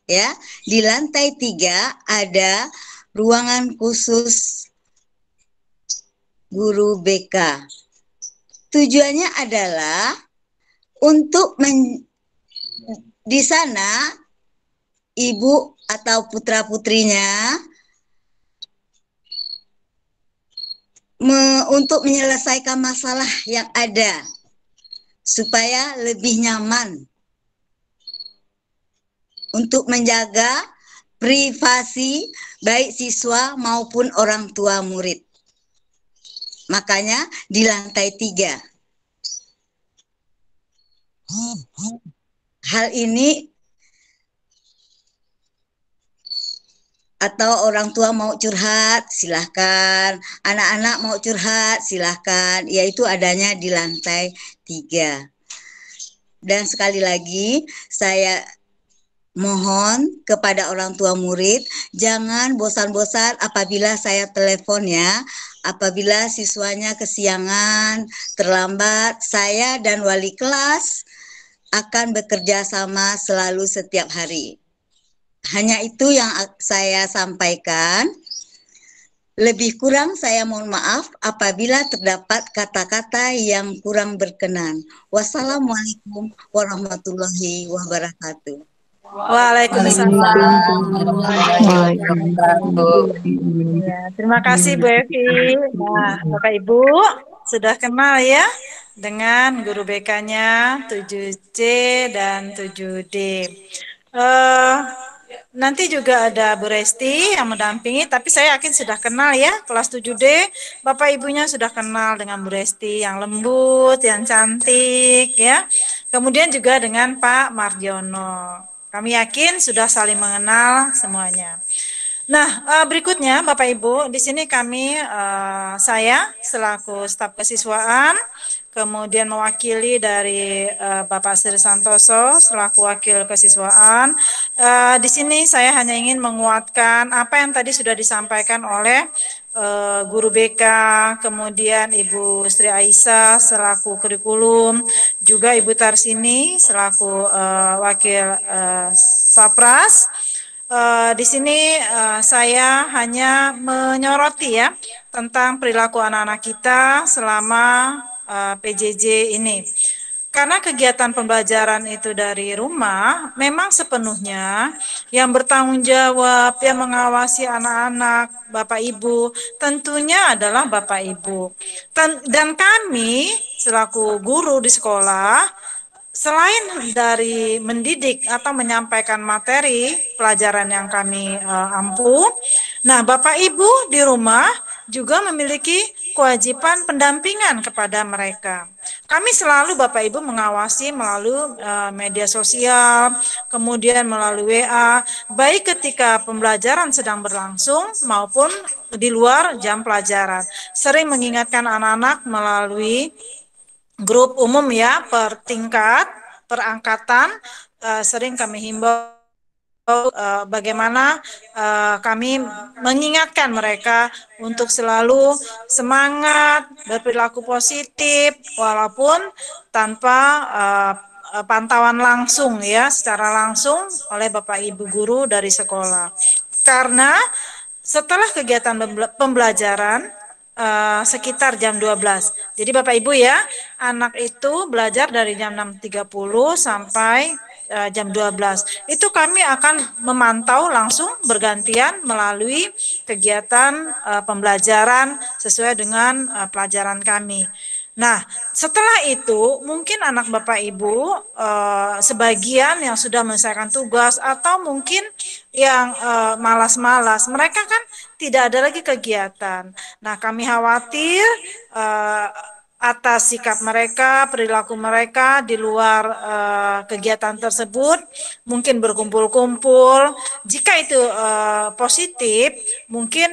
Ya, di lantai 3 ada ruangan khusus guru BK. Tujuannya adalah untuk di sana ibu atau putra-putrinya untuk menyelesaikan masalah yang ada supaya lebih nyaman untuk menjaga privasi baik siswa maupun orang tua murid. Makanya di lantai 3. Hal ini atau orang tua mau curhat, silahkan. Anak-anak mau curhat, silahkan. Yaitu adanya di lantai 3. Dan sekali lagi, saya mohon kepada orang tua murid, jangan bosan-bosan apabila saya telepon ya. Apabila siswanya kesiangan, terlambat, saya dan wali kelas akan bekerja sama selalu setiap hari. Hanya itu yang saya sampaikan. Lebih kurang saya mohon maaf apabila terdapat kata-kata yang kurang berkenan. Wassalamualaikum warahmatullahi wabarakatuh. Waalaikumsalam. Ya, terima kasih Bu Evi. Nah, Bapak Ibu sudah kenal ya dengan guru BK-nya 7C dan 7D. Nanti juga ada Bu Resti yang mendampingi, tapi saya yakin sudah kenal ya, kelas 7D, Bapak Ibunya sudah kenal dengan Bu Resti yang lembut, yang cantik ya. Kemudian juga dengan Pak Marjono. Kami yakin sudah saling mengenal semuanya. Nah, berikutnya Bapak Ibu, di sini saya selaku staf kesiswaan, kemudian mewakili dari Bapak Sri Santoso selaku wakil kesiswaan. Di sini saya hanya ingin menguatkan apa yang tadi sudah disampaikan oleh guru BK, kemudian Ibu Sri Aisyah selaku kurikulum, juga Ibu Tarsini selaku wakil Sapras. Di sini saya hanya menyoroti ya tentang perilaku anak-anak kita selama PJJ ini. Karena kegiatan pembelajaran itu dari rumah, memang sepenuhnya yang bertanggung jawab, yang mengawasi anak-anak, Bapak Ibu, tentunya adalah Bapak Ibu. Dan kami selaku guru di sekolah, selain dari mendidik atau menyampaikan materi pelajaran yang kami ampu, nah Bapak Ibu di rumah juga memiliki kewajiban pendampingan kepada mereka. Kami selalu Bapak Ibu mengawasi melalui media sosial, kemudian melalui WA, baik ketika pembelajaran sedang berlangsung maupun di luar jam pelajaran. Sering mengingatkan anak-anak melalui grup umum ya, per tingkat, per angkatan, sering kami himbau bagaimana kami mengingatkan mereka untuk selalu semangat, berperilaku positif, walaupun tanpa pantauan langsung ya, secara langsung oleh Bapak Ibu guru dari sekolah. Karena setelah kegiatan pembelajaran sekitar jam 12. Jadi Bapak Ibu ya, anak itu belajar dari jam 6.30 sampai jam 12. Itu kami akan memantau langsung bergantian melalui kegiatan pembelajaran sesuai dengan pelajaran kami. Nah, setelah itu mungkin anak Bapak Ibu sebagian yang sudah menyelesaikan tugas atau mungkin yang malas-malas, mereka kan tidak ada lagi kegiatan. Nah, kami khawatir atas sikap mereka, perilaku mereka di luar kegiatan tersebut, mungkin berkumpul-kumpul. Jika itu positif, mungkin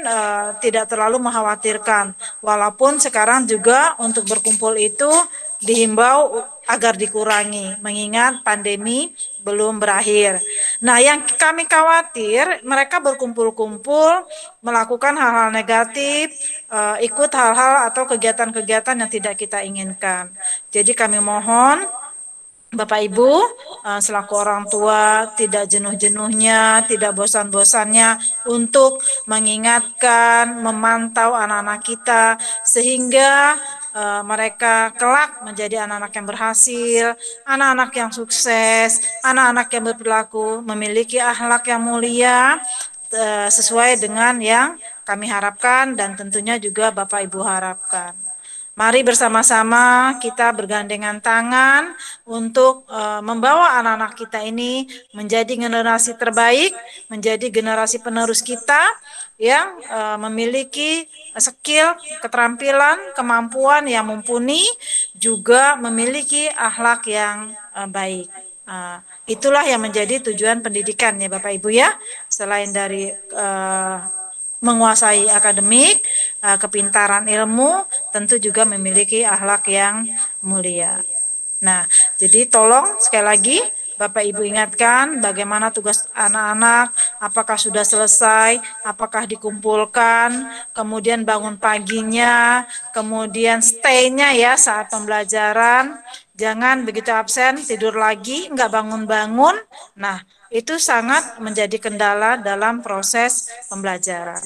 tidak terlalu mengkhawatirkan. Walaupun sekarang juga untuk berkumpul itu dihimbau agar dikurangi, mengingat pandemi belum berakhir. Nah, yang kami khawatir, mereka berkumpul-kumpul, melakukan hal-hal negatif, ikut hal-hal atau kegiatan-kegiatan yang tidak kita inginkan. Jadi kami mohon Bapak Ibu, selaku orang tua, tidak jenuh-jenuhnya, tidak bosan-bosannya untuk mengingatkan, memantau anak-anak kita, sehingga mereka kelak menjadi anak-anak yang berhasil, anak-anak yang sukses, anak-anak yang berperilaku, memiliki akhlak yang mulia, sesuai dengan yang kami harapkan dan tentunya juga Bapak Ibu harapkan. Mari bersama-sama kita bergandengan tangan untuk membawa anak-anak kita ini menjadi generasi terbaik, menjadi generasi penerus kita yang memiliki skill, keterampilan, kemampuan yang mumpuni, juga memiliki akhlak yang baik. Itulah yang menjadi tujuan pendidikan ya Bapak Ibu ya. Selain dari menguasai akademik, kepintaran ilmu, tentu juga memiliki akhlak yang mulia. Nah, jadi tolong sekali lagi Bapak Ibu ingatkan bagaimana tugas anak-anak, apakah sudah selesai, apakah dikumpulkan, kemudian bangun paginya, kemudian stay-nya ya saat pembelajaran, jangan begitu absen, tidur lagi, enggak bangun-bangun. Nah, itu sangat menjadi kendala dalam proses pembelajaran.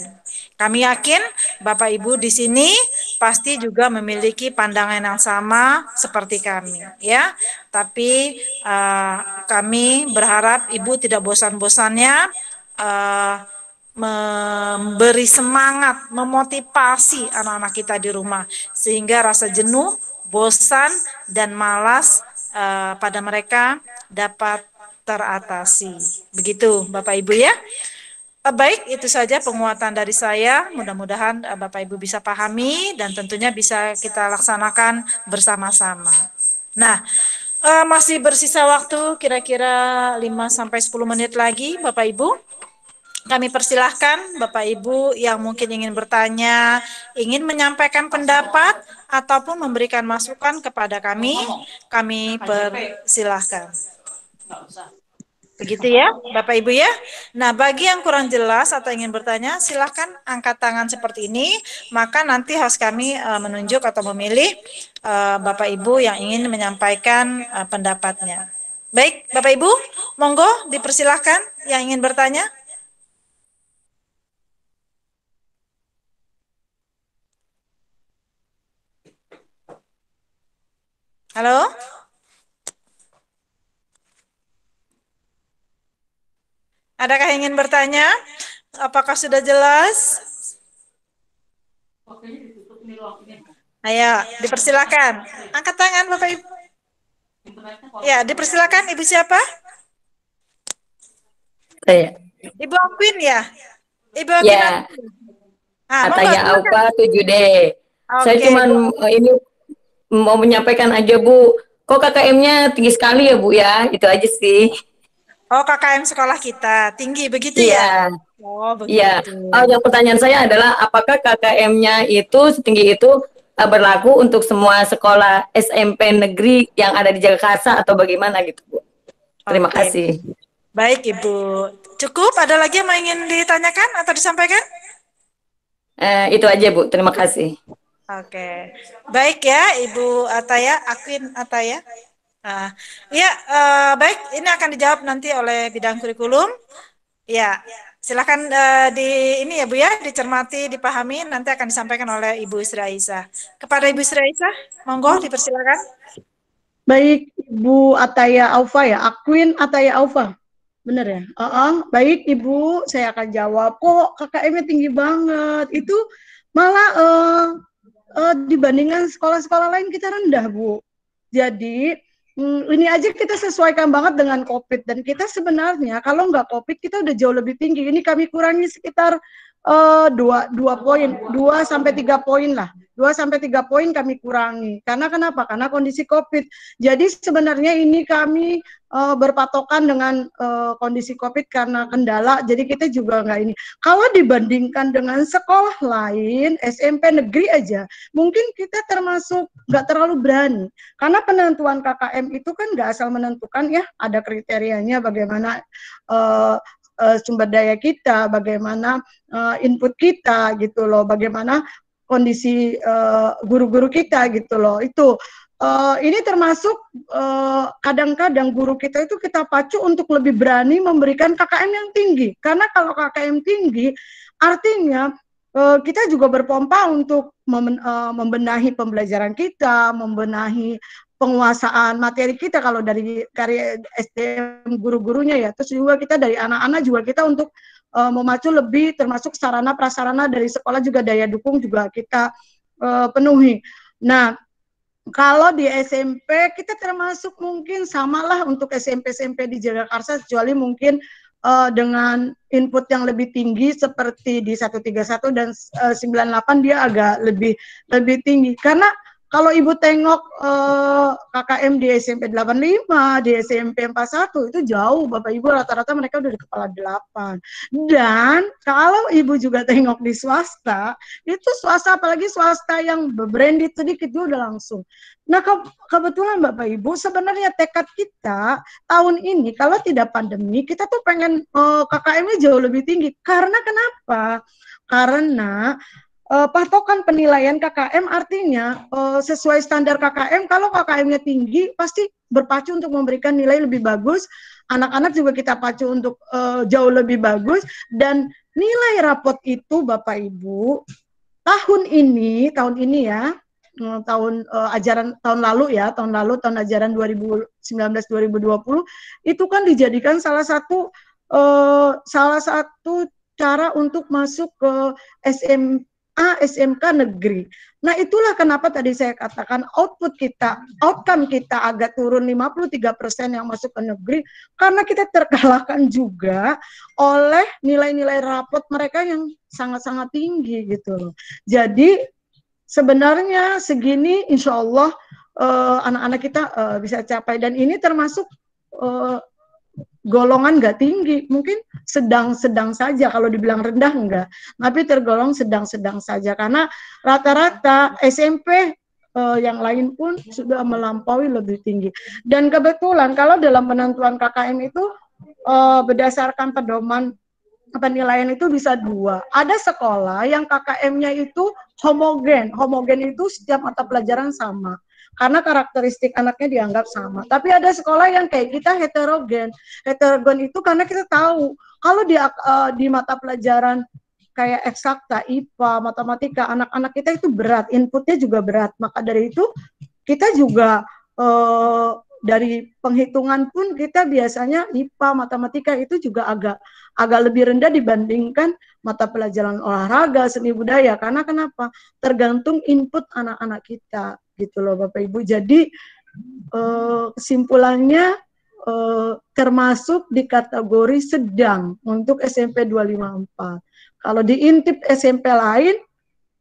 Kami yakin Bapak Ibu di sini pasti juga memiliki pandangan yang sama seperti kami, ya. Tapi kami berharap Ibu tidak bosan-bosannya memberi semangat, memotivasi anak-anak kita di rumah sehingga rasa jenuh, bosan, dan malas pada mereka dapat teratasi. Begitu Bapak Ibu ya. Baik, itu saja penguatan dari saya. Mudah-mudahan Bapak Ibu bisa pahami dan tentunya bisa kita laksanakan bersama-sama. Nah, masih bersisa waktu kira-kira 5-10 menit lagi Bapak Ibu. Kami persilahkan Bapak Ibu yang mungkin ingin bertanya, ingin menyampaikan pendapat, ataupun memberikan masukan kepada kami persilahkan. Begitu ya Bapak Ibu ya. Nah, bagi yang kurang jelas atau ingin bertanya, silahkan angkat tangan seperti ini, maka nanti host kami menunjuk atau memilih Bapak Ibu yang ingin menyampaikan pendapatnya. Baik Bapak Ibu, monggo dipersilahkan yang ingin bertanya. Halo? Adakah yang ingin bertanya? Apakah sudah jelas? Ayo, dipersilakan. Angkat tangan Bapak Ibu. Ya, dipersilakan. Ibu siapa? Saya. Ibu Akwin ya? Ibu Akwin. Ya, Monggo Ataya silakan. Aupa 7D. Saya Oke, cuman ini mau menyampaikan aja Bu, kok KKM-nya tinggi sekali ya Bu ya, itu aja sih. Oh, KKM sekolah kita tinggi begitu Iya, ya? Oh, iya. begitu. Yang pertanyaan saya adalah apakah KKM-nya itu setinggi itu berlaku untuk semua sekolah SMP negeri yang ada di Jakarta atau bagaimana gitu Bu? Terima Oke. kasih. Baik, Ibu. Cukup? Ada lagi yang mau ingin ditanyakan atau disampaikan? Itu aja Bu, terima kasih. Oke. Baik ya, Ibu Ataya, Akwin Ataya. Ya, baik. Ini akan dijawab nanti oleh bidang kurikulum. Ya, silakan di ini ya Bu ya, dicermati, dipahami, nanti akan disampaikan oleh Ibu Sri Aisyah. Kepada Ibu Sri Aisyah, monggo dipersilakan. Baik, Ibu Ataya Aufa ya, Akwin Ataya Aufa. Bener ya? Baik Ibu, saya akan jawab. Kok KKM-nya tinggi banget? Itu malah dibandingkan sekolah-sekolah lain kita rendah, Bu. Jadi ini aja kita sesuaikan banget dengan COVID, dan kita sebenarnya kalau nggak COVID kita udah jauh lebih tinggi. Ini kami kurangi sekitar 2 sampai 3 poin lah. 2 sampai 3 poin kami kurangi. Karena kenapa? Karena kondisi COVID. Jadi sebenarnya ini kami berpatokan dengan kondisi COVID karena kendala. Jadi kita juga nggak ini. Kalau dibandingkan dengan sekolah lain, SMP negeri aja, mungkin kita termasuk nggak terlalu berani. Karena penentuan KKM itu kan nggak asal menentukan ya, ada kriterianya bagaimana sumber daya kita, bagaimana input kita gitu loh, bagaimana kondisi guru-guru kita gitu loh. Itu ini termasuk kadang-kadang guru kita itu kita pacu untuk lebih berani memberikan KKM yang tinggi. Karena kalau KKM tinggi artinya kita juga berpompa untuk membenahi pembelajaran kita, membenahi penguasaan materi kita kalau dari karya SDM guru-gurunya ya. Terus juga kita dari anak-anak juga kita untuk memacu lebih, termasuk sarana prasarana dari sekolah juga daya dukung juga kita penuhi. Nah, kalau di SMP kita termasuk mungkin samalah untuk SMP di Jakarta, kecuali mungkin dengan input yang lebih tinggi seperti di 131 dan 98 dia agak lebih tinggi. Karena kalau Ibu tengok KKM di SMP 85, di SMP 41 itu jauh Bapak Ibu, rata-rata mereka udah di kepala 8. Dan kalau Ibu juga tengok di swasta, itu swasta apalagi swasta yang branded sedikit itu udah langsung. Nah, kebetulan Bapak Ibu sebenarnya tekad kita tahun ini kalau tidak pandemi kita tuh pengen KKM-nya jauh lebih tinggi. Karena kenapa? Karena patokan penilaian KKM artinya sesuai standar KKM, kalau KKM-nya tinggi pasti berpacu untuk memberikan nilai lebih bagus. Anak-anak juga kita pacu untuk jauh lebih bagus, dan nilai rapot itu Bapak Ibu tahun ini ya, tahun lalu tahun ajaran 2019-2020 itu kan dijadikan salah satu cara untuk masuk ke SMK negeri. Nah, itulah kenapa tadi saya katakan outcome kita agak turun 53% yang masuk ke negeri, karena kita terkalahkan juga oleh nilai-nilai rapot mereka yang sangat-sangat tinggi gitu loh. Jadi sebenarnya segini insya Allah anak-anak kita bisa capai, dan ini termasuk golongan nggak tinggi, mungkin sedang-sedang saja, kalau dibilang rendah enggak, tapi tergolong sedang-sedang saja, karena rata-rata SMP yang lain pun sudah melampaui lebih tinggi. Dan kebetulan kalau dalam penentuan KKM itu berdasarkan pedoman penilaian itu bisa 2. Ada sekolah yang KKM-nya itu homogen itu setiap mata pelajaran sama, karena karakteristik anaknya dianggap sama. Tapi ada sekolah yang kayak kita heterogen itu karena kita tahu kalau di mata pelajaran kayak eksakta, IPA, matematika, anak-anak kita itu berat, inputnya juga berat. Maka dari itu kita juga eh, dari penghitungan pun kita biasanya IPA, matematika itu juga agak lebih rendah dibandingkan mata pelajaran olahraga, seni budaya. Karena kenapa? Tergantung input anak-anak kita gitu loh Bapak Ibu. Jadi kesimpulannya termasuk di kategori sedang untuk SMP 254. Kalau diintip SMP lain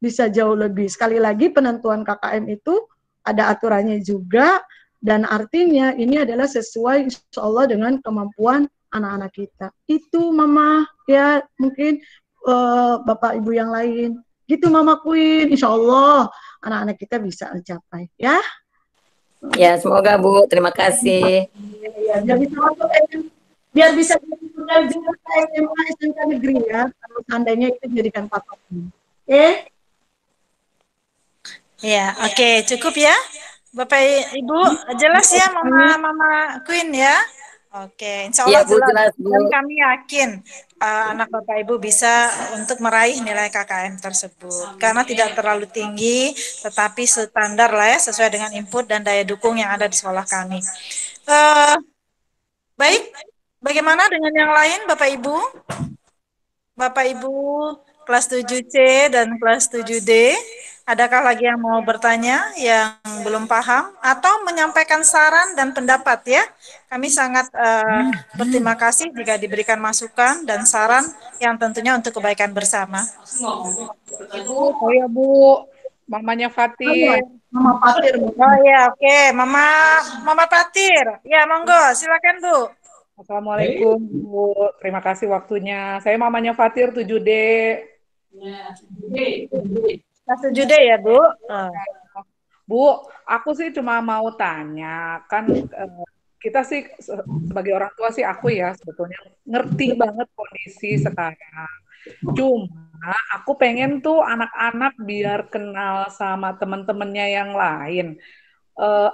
bisa jauh lebih. Sekali lagi penentuan KKM itu ada aturannya juga dan artinya ini adalah sesuai insya Allah dengan kemampuan anak-anak kita. Itu Mama ya mungkin Bapak Ibu yang lain. Gitu Mama Queen, insya Allah anak-anak kita bisa mencapai ya. Ya, semoga Bu. Terima kasih. Ya, biar bisa juga SMA SMK negeri ya. Kalau seandainya itu dijadikan patokan. Oke? Ya, oke, cukup ya. Bapak Ibu, jelas ya Mama Queen ya. Oke, insya Iya Allah Bu, jelas. jelas Bu. Dan kami yakin anak Bapak Ibu bisa untuk meraih nilai KKM tersebut. Karena tidak terlalu tinggi, tetapi standar lah ya, sesuai dengan input dan daya dukung yang ada di sekolah kami. Baik, bagaimana dengan yang lain Bapak Ibu? Bapak Ibu kelas 7C dan kelas 7D, adakah lagi yang mau bertanya yang belum paham atau menyampaikan saran dan pendapat ya? Kami sangat berterima kasih jika diberikan masukan dan saran yang tentunya untuk kebaikan bersama. Ibu, saya Bu, mamanya Fatir. Mama Fatir. Oh ya, oke, Mama Fatir. Ya, monggo, silakan Bu. Assalamualaikum Bu, terima kasih waktunya. Saya mamanya Fatir 7D. Kelas 7D ya Bu. Bu, aku sih cuma mau tanya, kan kita sih sebagai orang tua sih aku ya sebetulnya ngerti banget kondisi sekarang. Cuma aku pengen tuh anak-anak biar kenal sama teman-temannya yang lain.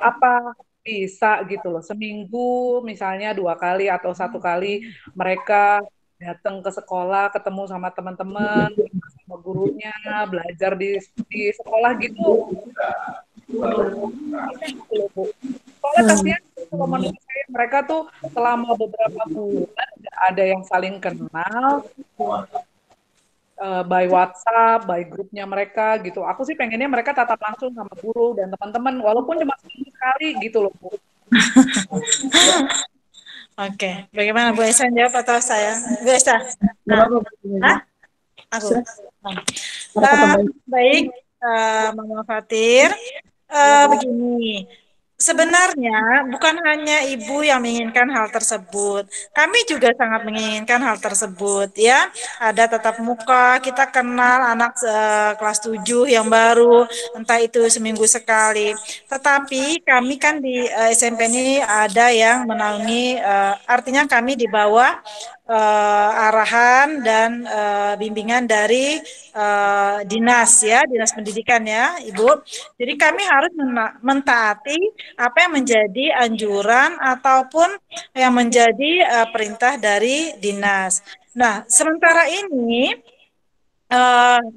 Apa bisa gitu loh, seminggu misalnya 2 kali atau 1 kali mereka datang ke sekolah, ketemu sama teman-teman, sama gurunya, belajar di sekolah gitu. Soalnya kasihan kalau menurut saya mereka tuh selama beberapa bulan nggak ada yang saling kenal by WhatsApp, by grupnya mereka gitu. Aku sih pengennya mereka tatap langsung sama guru dan teman-teman, walaupun cuma sekali gitu loh Bu. Oke, bagaimana Bu Esa jawab atau saya? Bu Esa. Nah, aku. Baik, Mama Fatir. Begini, sebenarnya bukan hanya ibu yang menginginkan hal tersebut. Kami juga sangat menginginkan hal tersebut ya. Ada tatap muka, kita kenal anak kelas 7 yang baru, entah itu seminggu sekali. Tetapi kami kan di SMP ini ada yang menaungi, artinya kami di bawah arahan dan bimbingan dari dinas ya, dinas pendidikan ya, Ibu. Jadi kami harus mentaati apa yang menjadi anjuran ataupun yang menjadi perintah dari dinas. Nah, sementara ini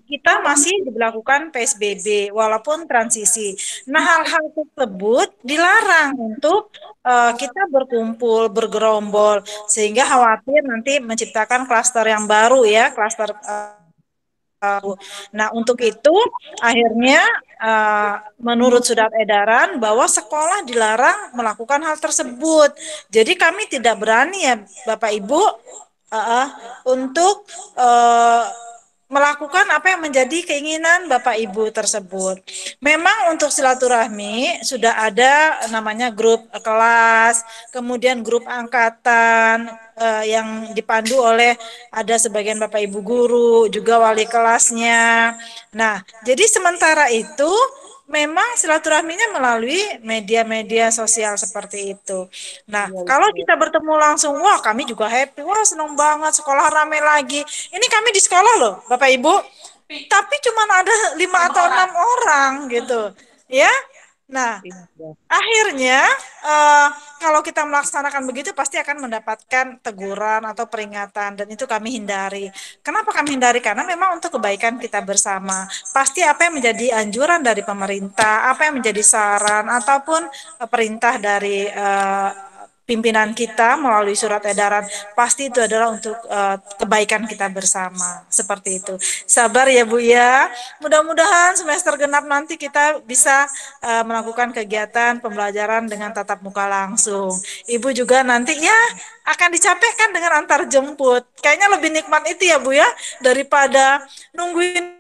kita masih diberlakukan PSBB walaupun transisi. Nah, hal-hal tersebut dilarang untuk kita berkumpul, bergerombol sehingga khawatir nanti menciptakan klaster yang baru ya, klaster Nah, untuk itu akhirnya menurut surat edaran bahwa sekolah dilarang melakukan hal tersebut. Jadi kami tidak berani ya Bapak Ibu untuk melakukan apa yang menjadi keinginan Bapak Ibu tersebut. Memang untuk silaturahmi sudah ada namanya grup kelas, kemudian grup angkatan yang dipandu oleh ada sebagian Bapak Ibu guru, juga wali kelasnya. Nah, jadi sementara itu memang silaturahminya melalui media-media sosial seperti itu. Nah, kalau kita bertemu langsung, wah kami juga happy, wah senang banget, sekolah ramai lagi. Ini kami di sekolah loh, Bapak Ibu. Tapi cuma ada 5 atau 6 orang gitu. Ya, Nah, Iya. akhirnya kalau kita melaksanakan begitu pasti akan mendapatkan teguran atau peringatan dan itu kami hindari. Kenapa kami hindari? Karena memang untuk kebaikan kita bersama. Pasti apa yang menjadi anjuran dari pemerintah, apa yang menjadi saran ataupun perintah dari pimpinan kita melalui surat edaran pasti itu adalah untuk kebaikan kita bersama seperti itu. Sabar ya Bu ya. Mudah-mudahan semester genap nanti kita bisa melakukan kegiatan pembelajaran dengan tatap muka langsung. Ibu juga nanti ya akan dicapekkan dengan antar jemput. Kayaknya lebih nikmat itu ya Bu ya daripada nungguin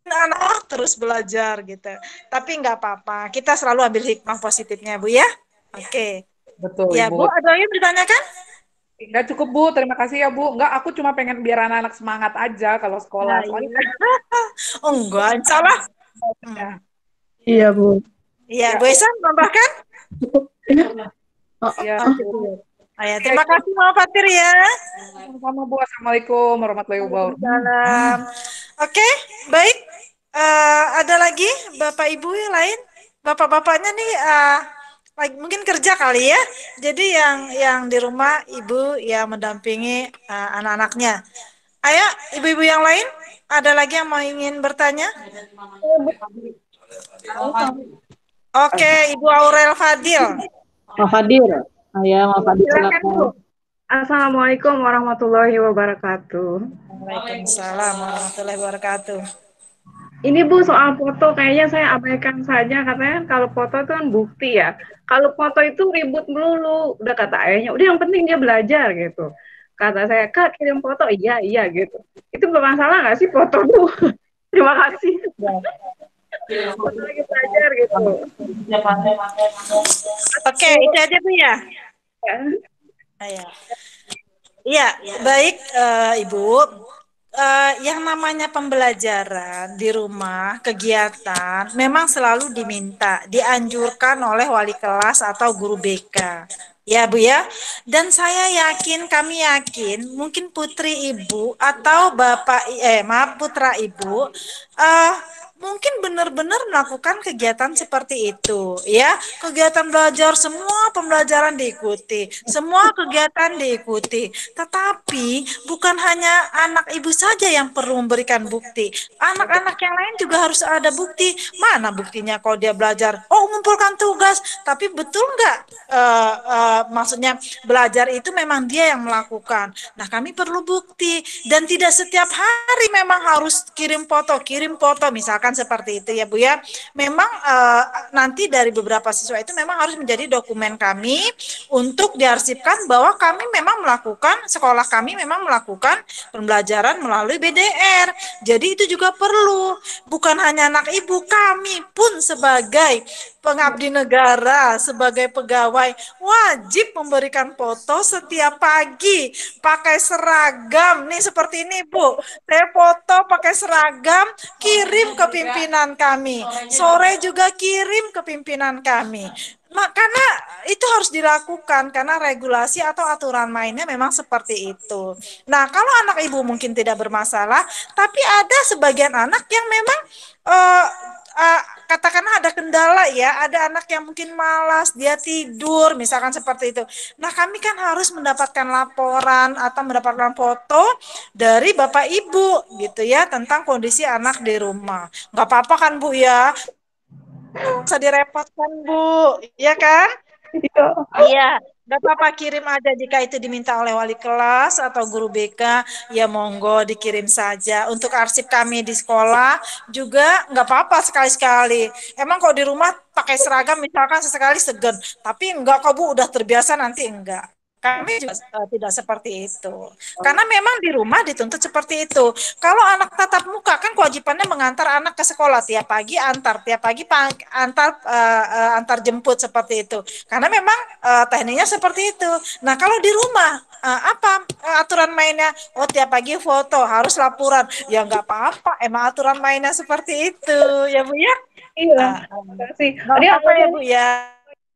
anak terus belajar gitu. Tapi nggak apa-apa, kita selalu ambil hikmah positifnya Bu ya. Oke. Betul, Ya Bu, Ibu. ada yang ditanyakan? Enggak cukup, Bu. Terima kasih ya, Bu. Enggak, aku cuma pengen biar anak-anak semangat aja kalau sekolah. Nah, Soalnya iya. Oh enggak, insya Allah. ya, Iya, Bu. Iya, ya, Bu Esa menambahkan? ya. Ya, terima kasih Mama Fatir ya. Sama Bu. Assalamualaikum warahmatullahi wabarakatuh. Waalaikumsalam. Oke, baik. Ada lagi Bapak Ibu yang lain? Bapak-bapaknya nih lagi mungkin kerja kali ya. Jadi yang di rumah ibu yang mendampingi anak-anaknya. Ayo, ibu-ibu yang lain, ada lagi yang mau ingin bertanya? Oke, Ibu Aurel Fadil. Pak Fadir. Ya, Pak Fadir Silakan Bu. silakan. Assalamualaikum warahmatullahi wabarakatuh. Waalaikumsalam warahmatullahi wabarakatuh. Ini Bu soal foto kayaknya saya abaikan saja katanya kan kalau foto itu kan bukti ya. Kalau foto itu ribut melulu. Udah kata ayahnya, udah yang penting dia belajar gitu. Kata saya, Kak kirim foto, iya gitu. Itu bermasalah nggak sih foto Bu? Terima kasih. Foto lagi belajar gitu. Oke, itu aja Bu ya. Ya. Iya, baik Ibu. Yang namanya pembelajaran di rumah, kegiatan, memang selalu diminta, dianjurkan oleh wali kelas atau guru BK. Ya Bu ya, dan saya yakin, kami yakin, mungkin putri Ibu atau Bapak, maaf putra Ibu, eh mungkin benar-benar melakukan kegiatan seperti itu ya, kegiatan belajar, semua pembelajaran diikuti, semua kegiatan diikuti, tetapi bukan hanya anak ibu saja yang perlu memberikan bukti, anak-anak yang lain juga harus ada bukti. Mana buktinya kalau dia belajar, oh mengumpulkan tugas, tapi betul nggak maksudnya belajar itu memang dia yang melakukan. Nah kami perlu bukti, dan tidak setiap hari memang harus kirim foto misalkan seperti itu ya Bu ya. Memang nanti dari beberapa siswa itu memang harus menjadi dokumen kami untuk diarsipkan bahwa kami memang melakukan, sekolah kami memang melakukan pembelajaran melalui BDR. Jadi itu juga perlu, bukan hanya anak ibu, kami pun sebagai pengabdi negara, sebagai pegawai wajib memberikan foto setiap pagi pakai seragam nih seperti ini Bu. Saya foto pakai seragam, kirim ke pimpinan kami. Sore juga kirim ke pimpinan kami. Karena itu harus dilakukan karena regulasi atau aturan mainnya memang seperti itu. Nah, kalau anak ibu mungkin tidak bermasalah, tapi ada sebagian anak yang memang eh, katakanlah ada kendala ya, ada anak yang mungkin malas, dia tidur, misalkan seperti itu. Nah, kami kan harus mendapatkan laporan atau mendapatkan foto dari Bapak Ibu gitu ya tentang kondisi anak di rumah. Nggak apa-apa kan Bu ya? Nggak usah direpotkan Bu, ya kan? Iya, nggak apa-apa, kirim aja jika itu diminta oleh wali kelas atau guru BK, ya monggo dikirim saja. Untuk arsip kami di sekolah juga nggak apa-apa sekali-sekali. Emang kalau di rumah pakai seragam misalkan sesekali segan, tapi enggak kok Bu, udah terbiasa nanti enggak. Kami juga tidak seperti itu. Karena memang di rumah dituntut seperti itu. Kalau anak tatap muka kan kewajibannya mengantar anak ke sekolah tiap pagi antar, tiap pagi antar jemput seperti itu. Karena memang tekniknya seperti itu. Nah, kalau di rumah apa aturan mainnya? Oh, tiap pagi foto, harus laporan. Ya nggak apa-apa, emang aturan mainnya seperti itu, ya Bu ya. Iya, terima kasih. Nggak Tadi apa-apa ya Bu ya.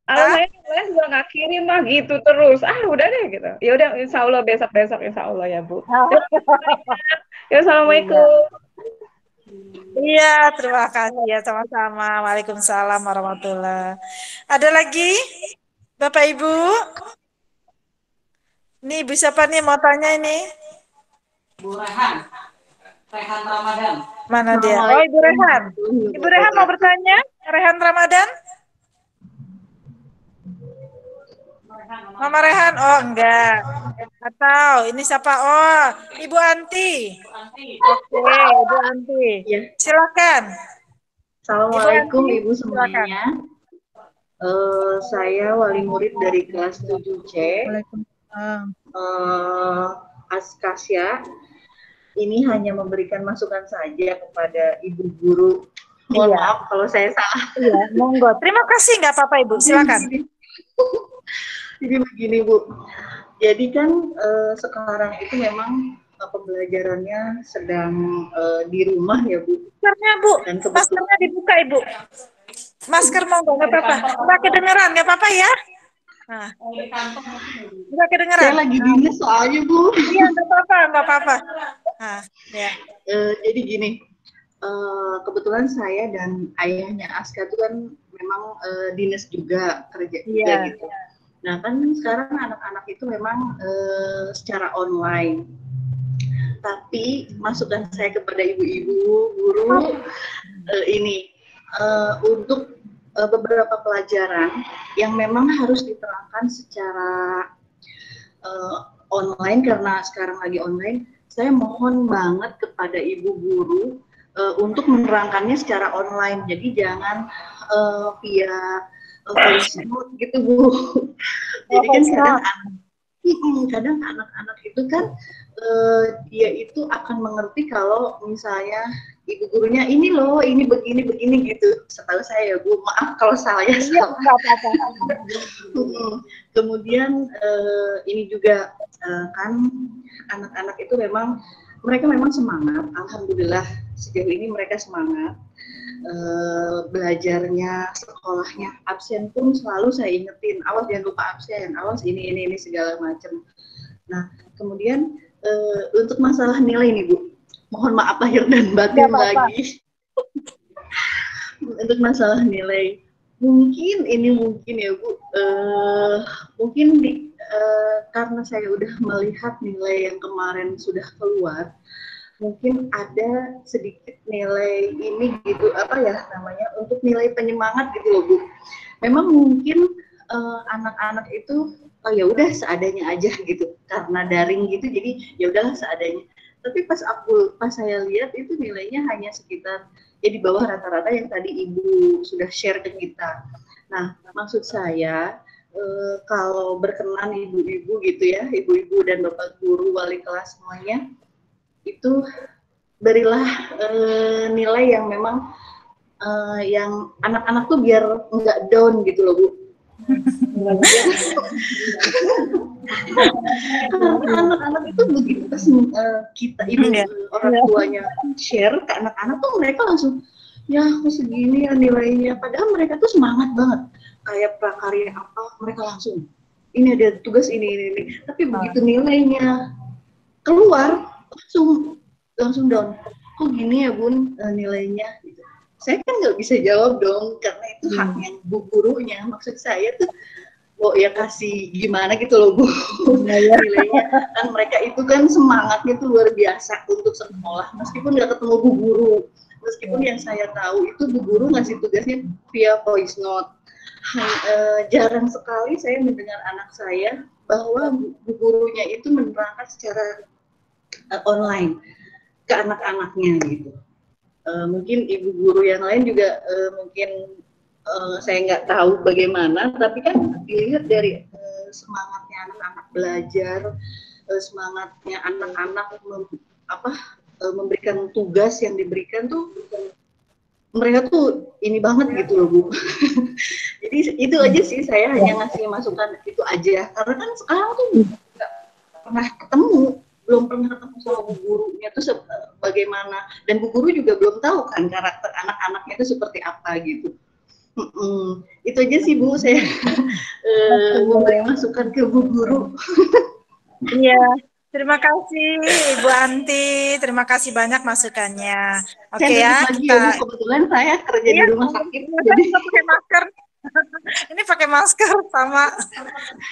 alasannya les juga nggak kirim mah gitu terus. Udah deh gitu. Ya udah, insya Allah besok insya Allah ya Bu. Ya, assalamualaikum. Iya, terima kasih ya sama-sama. Waalaikumsalam warahmatullahi. Ada lagi, Bapak Ibu? Nih, Ibu siapa nih mau tanya ini? Bu Rehan, Rehan Ramadan. Mana dia? Oh, Ibu Assalamualaikum Rehan. warahmatullahi Ibu Rehan mau wabarakatuh. bertanya? Rehan Ramadan? Mama Rehan? Oh, enggak. Atau ini siapa? Oh, Ibu Anti. Oke, Ibu Anti. Ya. Silakan. Assalamualaikum Ibu Anti, Ibu silakan. semuanya. Saya wali murid dari kelas 7C. Waalaikumsalam. Askasya. Ini hanya memberikan masukan saja kepada Ibu Guru. Mohon Iya. maaf kalau saya salah. Iya, monggo. Terima kasih, nggak apa-apa Ibu. Silakan. Jadi begini Bu. Jadi kan sekarang itu memang pembelajarannya sedang di rumah ya Bu. Maskernya Bu, Dan maskernya dibuka Ibu. Masker monggo, nggak apa-apa. Nggak kedengeran, nggak apa-apa ya. Nah, nggak kedengeran. Saya lagi dinas soalnya Bu. Iya, nggak apa-apa, nggak apa-apa. Nah, ya. Jadi gini, kebetulan saya dan ayahnya Aska itu kan memang dinas juga, kerja juga gitu. Nah kan sekarang anak-anak itu memang secara online. Tapi masukan saya kepada ibu-ibu guru ini untuk beberapa pelajaran yang memang harus diterangkan secara online karena sekarang lagi online. Saya mohon banget kepada ibu guru untuk menerangkannya secara online. Jadi jangan via voice note gitu Bu. Jadi kan kadang anak-anak itu kan dia itu akan mengerti kalau misalnya ibu gurunya ini loh, ini begini gitu. Setahu saya ya Bu, maaf kalau salah ya. Kemudian ini juga kan anak-anak itu mereka memang semangat. Alhamdulillah sejauh ini mereka semangat. Belajarnya, sekolahnya, absen pun selalu saya ingetin, awas jangan lupa absen, awas ini segala macam. Nah, kemudian untuk masalah nilai nih Bu, mohon maaf lahir dan batin lagi. Untuk masalah nilai, mungkin ya Bu, mungkin karena saya udah melihat nilai yang kemarin sudah keluar, mungkin ada sedikit nilai ini gitu untuk nilai penyemangat gitu loh Bu. Memang mungkin anak-anak itu ya udah seadanya aja gitu karena daring gitu, jadi ya udahlah seadanya. Tapi pas saya lihat itu nilainya hanya sekitar ya di bawah rata-rata yang tadi Ibu sudah share ke kita. Nah maksud saya kalau berkenan ibu-ibu gitu ya, ibu-ibu dan bapak guru, wali kelas semuanya, itu berilah nilai yang memang yang anak-anak tuh biar nggak down gitu loh Bu. Anak-anak itu begitu pas kita ibu orang tuanya share ke anak-anak tuh mereka langsung ya aku segini ya nilainya, padahal mereka tuh semangat banget kayak prakarya apa mereka langsung ini ada tugas ini, tapi begitu nilainya keluar langsung down. Kok gini ya Bun nilainya gitu. Saya kan nggak bisa jawab dong karena itu haknya Bu gurunya. Maksud saya tuh ya kasih gimana gitu loh Bu nilainya. Kan mereka itu kan semangatnya tuh luar biasa untuk sekolah meskipun nggak ketemu Bu guru. Meskipun yang saya tahu itu Bu guru ngasih tugasnya via voice note. Jarang sekali saya mendengar anak saya bahwa Bu gurunya itu menerangkan secara online ke anak-anaknya gitu. Mungkin ibu guru yang lain juga mungkin saya nggak tahu bagaimana, tapi kan dilihat dari semangatnya anak-anak belajar, semangatnya anak-anak memberikan tugas yang diberikan tuh mereka tuh ini banget gitu loh Bu. Jadi itu aja sih, saya hanya ngasih masukan itu aja karena kan sekarang tuh nggak pernah belum pernah ketemu sama Bu gurunya itu bagaimana, dan Bu guru juga belum tahu kan karakter anak-anaknya itu seperti apa gitu. Itu aja sih Bu, saya memberi masukan ke Bu guru. Iya, Terima kasih Ibu Anti, terima kasih banyak masukannya. Saya Oke tutup ya, lagi kita ya Bu, kebetulan saya kerja di iya, rumah sakit, saya jadi juga pakai masker. Ini pakai masker sama.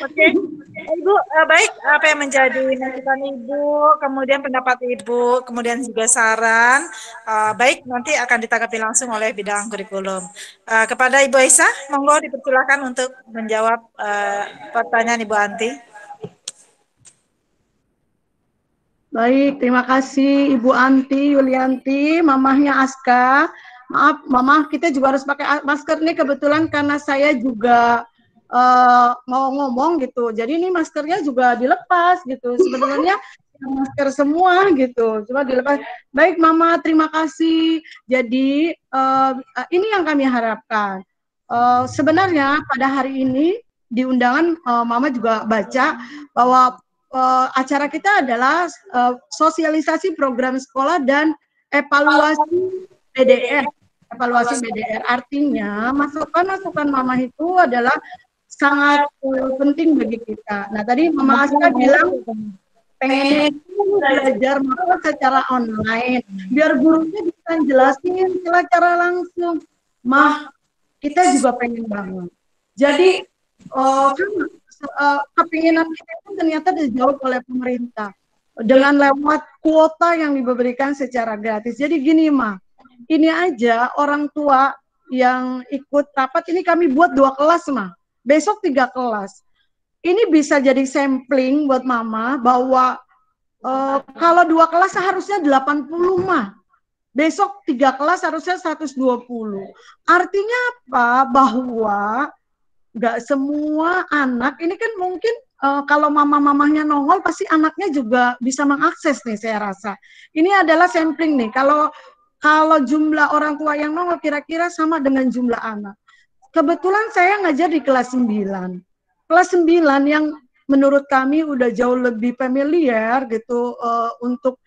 Oke, Ibu, baik apa yang menjadi masukan Ibu, kemudian pendapat Ibu, kemudian juga saran, baik nanti akan ditanggapi langsung oleh bidang kurikulum. Kepada Ibu Aisyah, monggo dipersilakan untuk menjawab pertanyaan Ibu Anti. Baik, terima kasih Ibu Anti Yulianti, mamahnya Aska. Maaf, Mama, kita juga harus pakai masker nih kebetulan karena saya juga mau ngomong gitu. Jadi ini maskernya juga dilepas gitu. Sebenarnya masker semua gitu, cuma dilepas. Baik Mama, terima kasih. Jadi ini yang kami harapkan. Sebenarnya pada hari ini di undangan Mama juga baca bahwa acara kita adalah sosialisasi program sekolah dan evaluasi BDR. Evaluasi BDR artinya masukan-masukan Mama itu adalah sangat penting bagi kita. Nah tadi Mama Aska bilang pengen belajar maka secara online biar gurunya bisa jelasin secara langsung. Mah kita juga pengen banget. Jadi kepinginan kita itu ternyata dijawab oleh pemerintah dengan lewat kuota yang diberikan secara gratis. Jadi gini Ma, ini aja orang tua yang ikut rapat ini kami buat 2 kelas Ma, besok 3 kelas. Ini bisa jadi sampling buat Mama bahwa kalau 2 kelas seharusnya 80 Ma. Besok 3 kelas harusnya 120. Artinya apa? Bahwa nggak semua anak, ini kan mungkin kalau mama-mamahnya nongol, pasti anaknya juga bisa mengakses nih saya rasa. Ini adalah sampling nih, kalau jumlah orang tua yang nongol kira-kira sama dengan jumlah anak. Kebetulan saya ngajar di kelas 9. Kelas 9 yang menurut kami udah jauh lebih familiar gitu untuk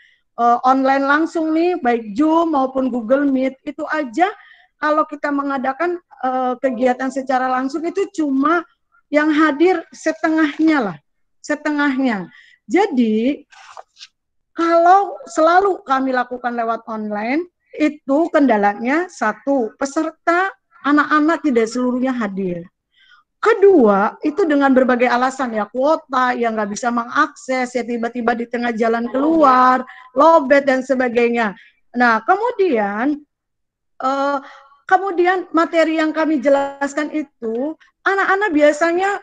online langsung nih, baik Zoom maupun Google Meet, itu aja kalau kita mengadakan kegiatan secara langsung itu cuma yang hadir setengahnya lah, setengahnya. Jadi kalau selalu kami lakukan lewat online, itu kendalanya satu, peserta anak-anak tidak seluruhnya hadir. Kedua, itu dengan berbagai alasan ya, kuota yang nggak bisa mengakses, ya tiba-tiba di tengah jalan keluar, lowbat dan sebagainya. Nah, kemudian materi yang kami jelaskan itu, anak-anak biasanya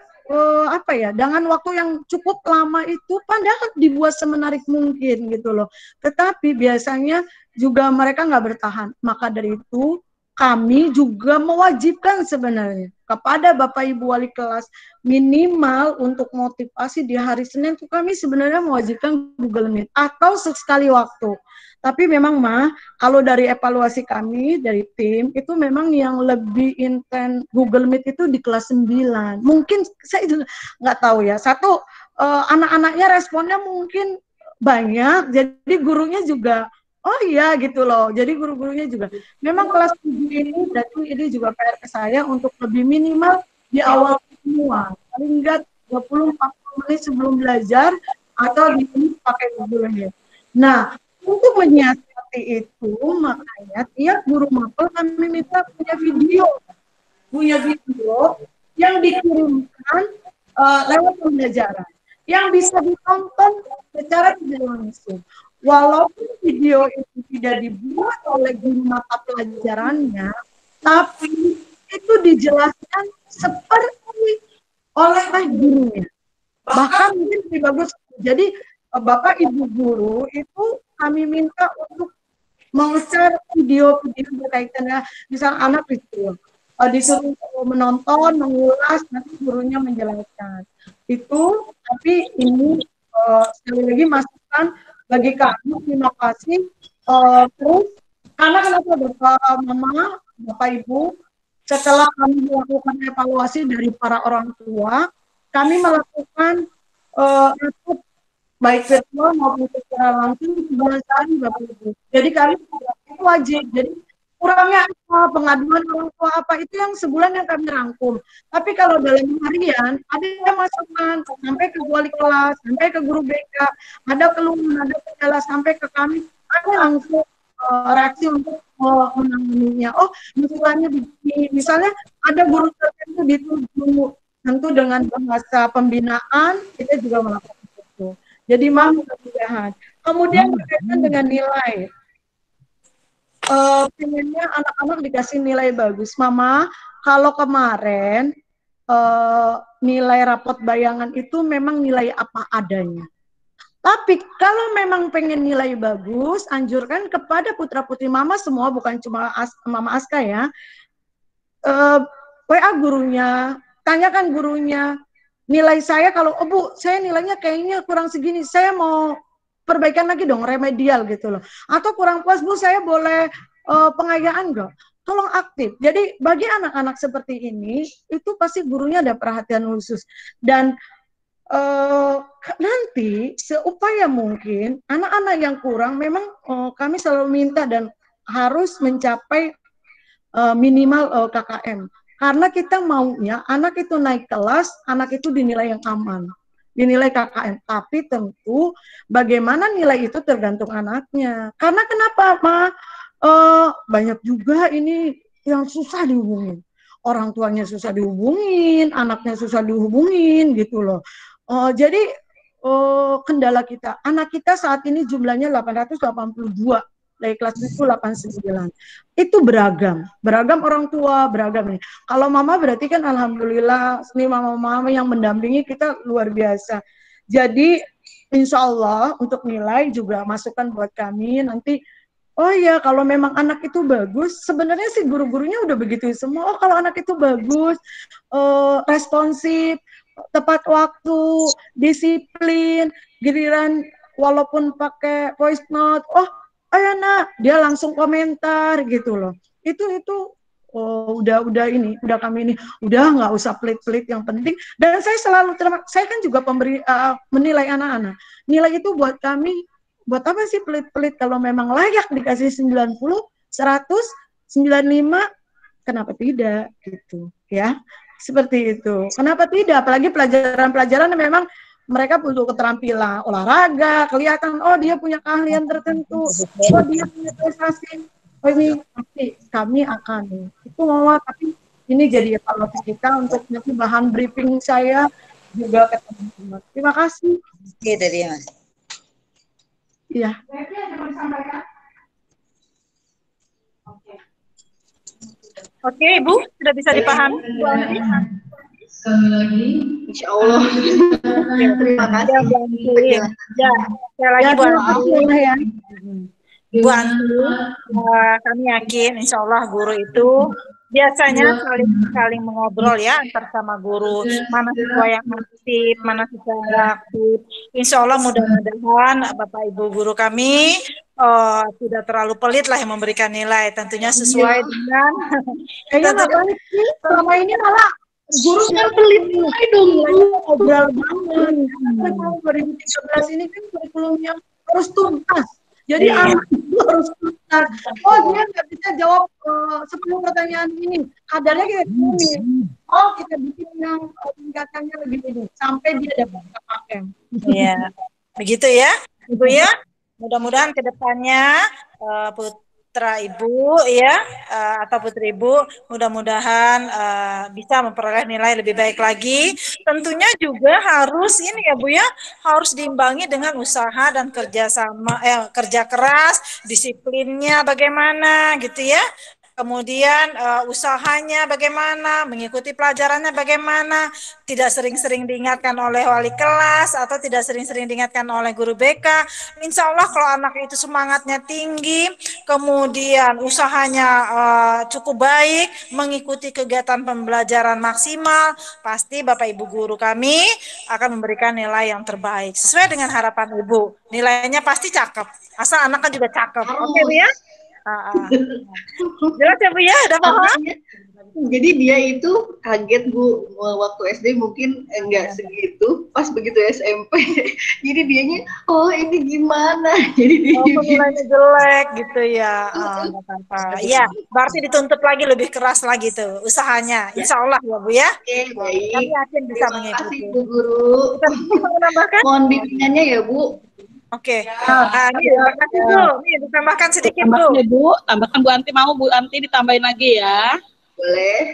dengan waktu yang cukup lama itu padahal dibuat semenarik mungkin gitu loh. Tetapi biasanya juga mereka nggak bertahan. Maka dari itu kami juga mewajibkan sebenarnya kepada Bapak Ibu wali kelas minimal untuk motivasi di hari Senin itu kami sebenarnya mewajibkan Google Meet atau sekali waktu. Tapi memang kalau dari evaluasi kami dari tim itu memang yang lebih intens Google Meet itu di kelas 9. Mungkin saya juga nggak tahu ya. Satu anak-anaknya responnya mungkin banyak, jadi gurunya juga oh iya gitu loh. Jadi guru-gurunya juga. Memang kelas 7 ini berarti ini juga PR ke saya untuk lebih minimal di awal semua. Paling enggak 20-40 menit sebelum belajar atau di sini pakai Google Meet. Nah, untuk menyiasati itu makanya tiap guru mapel kami minta punya video yang dikirimkan lewat pembelajaran yang bisa ditonton secara tidak langsung. Walaupun video itu tidak dibuat oleh guru mata pelajarannya, tapi itu dijelaskan seperti oleh gurunya. Bahkan mungkin lebih bagus. Jadi Bapak Ibu guru itu kami minta untuk meng-share video-video berkaitan misal anak disuruh menonton, mengulas, nanti gurunya menjelaskan. Itu, tapi ini sekali lagi masukan bagi kami, terima kasih. Terus, karena kenapa Bapak, Mama, Bapak Ibu, setelah kami melakukan evaluasi dari para orang tua, kami melakukan baik virtual maupun secara langsung sebulan sekali Bapak Ibu. Jadi kami itu wajib. Jadi kurangnya apa, pengaduan orang tua apa, itu yang sebulan yang kami rangkum. Tapi kalau dalam harian, ada yang masukan sampai ke wali kelas, sampai ke guru BK, ada keluhan, ada kendala sampai ke kami, ada langsung reaksi untuk menanganinya. Oh, masukannya begini. Misalnya ada guru tertentu dituju, tentu dengan bahasa pembinaan, kita juga melakukan itu. Jadi mudah-mudahan. Kemudian berkaitan dengan nilai. Pengennya anak-anak dikasih nilai bagus. Mama, kalau kemarin nilai rapot bayangan itu memang nilai apa adanya. Tapi kalau memang pengen nilai bagus, anjurkan kepada putra-putri mama semua, bukan cuma Mama Aska ya, WA gurunya, tanyakan gurunya, nilai saya kalau, oh Bu, saya nilainya kayaknya kurang segini, saya mau perbaikan lagi dong, remedial gitu loh. Atau kurang puas Bu, saya boleh pengayaan nggak? Tolong aktif. Jadi bagi anak-anak seperti ini, itu pasti gurunya ada perhatian khusus. Dan nanti seupaya mungkin anak-anak yang kurang memang kami selalu minta dan harus mencapai minimal KKM. Karena kita maunya anak itu naik kelas, anak itu dinilai yang aman, dinilai KKM. Tapi tentu bagaimana nilai itu tergantung anaknya. Karena kenapa, Ma? Banyak juga ini yang susah dihubungin. Orang tuanya susah dihubungin, anaknya susah dihubungin gitu loh. Jadi kendala kita, anak kita saat ini jumlahnya 882, dari kelas itu 89. Itu beragam orang tua, beragam nih. Kalau mama berarti kan alhamdulillah, ini mama-mama yang mendampingi kita luar biasa. Jadi insya Allah untuk nilai juga masukan buat kami nanti. Oh iya, kalau memang anak itu bagus, sebenarnya sih guru-gurunya udah begitu semua. Oh kalau anak itu bagus, responsif, tepat waktu, disiplin, giliran walaupun pakai voice note, oh ayo nak, dia langsung komentar gitu loh. Itu udah ini, udah kami ini, udah nggak usah pelit-pelit yang penting. Dan saya selalu saya kan juga menilai anak-anak. Nilai itu buat kami, buat apa sih pelit-pelit kalau memang layak dikasih 90, 100, 95, kenapa tidak gitu ya. Seperti itu. Kenapa tidak? Apalagi pelajaran-pelajaran yang memang mereka butuh keterampilan olahraga, kelihatan oh dia punya keahlian tertentu, oh dia punya prestasi. Oh ini pasti kami akan itu mau, tapi ini jadi evaluasi kita untuk nanti bahan briefing saya juga ke teman-teman. Terima kasih. Oke, dari Mas. Iya. Oke, Ibu, sudah bisa dipahami? Sekali lagi, Insya Allah. Terima kasih. Ya, sekali lagi Bu Antu. Bu Antu, kami yakin Insya Allah guru itu biasanya saling mengobrol ya antar sama guru, mana siswa yang aktif, mana siswa yang nggak aktif. Insya Allah mudah-mudahan Bapak Ibu guru kami tidak terlalu pelit lah yang memberikan nilai, tentunya sesuai dengan kayaknya nggak balik sih, selama ini malah guru yang pelit nilai dong, ngobrol banget. Tahun 2013 ini kan kurikulumnya harus tuntas. Jadi anak itu harus tuntas. Oh dia nggak bisa jawab 10 pertanyaan ini. Kadarnya kayak gini. Oh kita bikin yang tingkatannya lebih ini sampai dia dapat KKM. Iya, begitu ya, Ibu ya. Mudah-mudahan kedepannya putra Ibu ya atau putri Ibu mudah-mudahan bisa memperoleh nilai lebih baik lagi. Tentunya juga harus ini ya Bu ya, harus diimbangi dengan usaha dan kerja keras, disiplinnya bagaimana gitu ya. Kemudian usahanya bagaimana, mengikuti pelajarannya bagaimana, tidak sering-sering diingatkan oleh wali kelas atau tidak sering-sering diingatkan oleh guru BK. Insya Allah kalau anak itu semangatnya tinggi, kemudian usahanya cukup baik, mengikuti kegiatan pembelajaran maksimal, pasti Bapak Ibu guru kami akan memberikan nilai yang terbaik sesuai dengan harapan Ibu. Nilainya pasti cakep, asal anak kan juga cakep. Oke Bu ya? Jelas ya Bu ya, udah paham? Jadi dia itu kaget Bu, waktu SD mungkin enggak segitu, pas begitu SMP. Jadi dianya, oh ini gimana? Jadi dia nilainya jelek gitu ya. Nggak apa-apa. Iya, berarti dituntut lagi lebih keras lagi tuh usahanya. Insya Allah ya Bu ya. Oke, baik. Kami yakin bisa Terima mengikuti. kasih Bu Guru. Mau menambahkan? Mohon bimbingannya ya Bu. Oke. Ini kasih Bu. Nih ditambahkan sedikit Bu. Tambahkan Bu, tambahkan Bu Anti, mau Bu Anti ditambahin lagi ya. Boleh.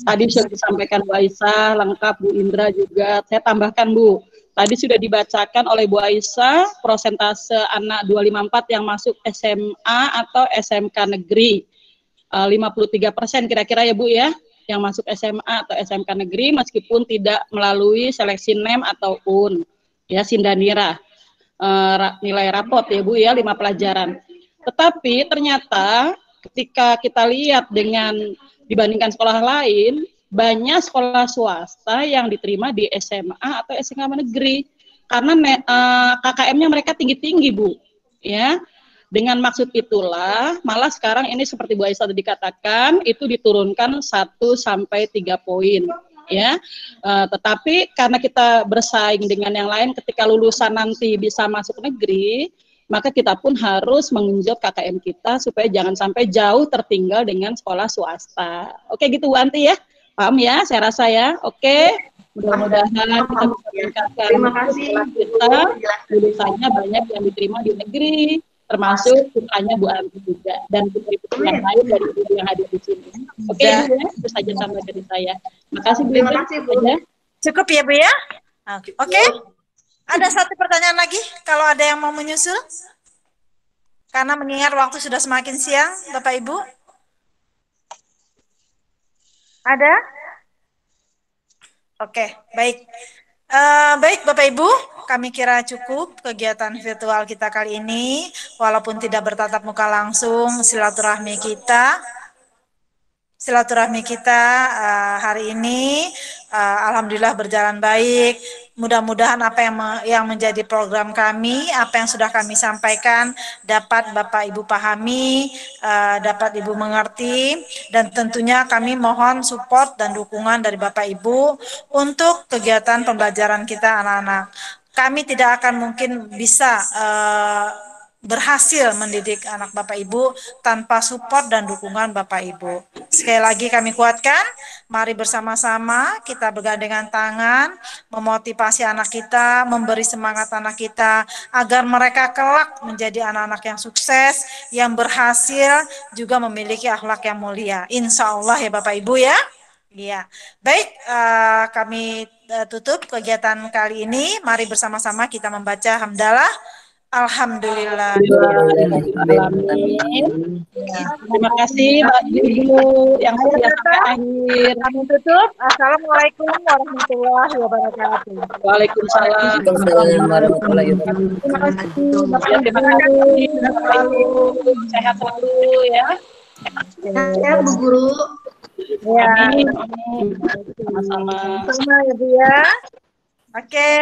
Tadi sudah disampaikan Bu Aisyah, lengkap Bu Indra juga. Saya tambahkan Bu, tadi sudah dibacakan oleh Bu Aisyah prosentase anak 254 yang masuk SMA atau SMK negeri. 53% kira-kira ya Bu ya, yang masuk SMA atau SMK negeri meskipun tidak melalui seleksi NEM ataupun ya Sindanira. Nilai rapot ya Bu ya, 5 pelajaran. Tetapi ternyata ketika kita lihat dengan dibandingkan sekolah lain, banyak sekolah swasta yang diterima di SMA atau SMK negeri karena KKM-nya mereka tinggi-tinggi Bu, ya. Dengan maksud itulah, malah sekarang ini seperti Bu Aisyah tadi katakan, itu diturunkan 1 sampai 3 poin, ya. Tetapi karena kita bersaing dengan yang lain, ketika lulusan nanti bisa masuk negeri, maka kita pun harus mengenjot KKM kita supaya jangan sampai jauh tertinggal dengan sekolah swasta. Oke gitu Bu Anti ya, paham ya? Saya rasa ya. Oke, mudah-mudahan kita bisa meningkatkan kita lulusannya banyak yang diterima di negeri, termasuk putranya Bu Anti juga dan putri-putri yang lain dari ibu yang hadir di sini. Oke Bu ya, itu saja sampai dari saya. Makasih Bu. Terima kasih Bu. Cukup ya Bu ya. Oke. Ada satu pertanyaan lagi, kalau ada yang mau menyusul? Karena mengingat waktu sudah semakin siang, Bapak Ibu. Ada? Oke, baik. Baik Bapak Ibu, kami kira cukup kegiatan virtual kita kali ini. Walaupun tidak bertatap muka langsung, silaturahmi kita hari ini alhamdulillah berjalan baik. Mudah-mudahan apa yang menjadi program kami, apa yang sudah kami sampaikan dapat Bapak Ibu pahami, dapat Ibu mengerti, dan tentunya kami mohon support dan dukungan dari Bapak Ibu untuk kegiatan pembelajaran kita anak-anak. Kami tidak akan mungkin bisa berhasil mendidik anak Bapak Ibu tanpa support dan dukungan Bapak Ibu. Sekali lagi kami kuatkan, mari bersama-sama kita bergandengan tangan, memotivasi anak kita, memberi semangat anak kita, agar mereka kelak menjadi anak-anak yang sukses, yang berhasil, juga memiliki akhlak yang mulia. Insya Allah ya Bapak Ibu ya. Iya, baik, kami tutup kegiatan kali ini. Mari bersama-sama kita membaca hamdalah. Alhamdulillah. Terima kasih Mbak Ibu yang sudah sampai akhir. Kami tutup. Assalamualaikum warahmatullahi wabarakatuh. Waalaikumsalam warahmatullahi wabarakatuh. Terima kasih. Sehat selalu ya. Sehat Bu Guru. Ya. Sama-sama. Sama ya Bu ya. Oke.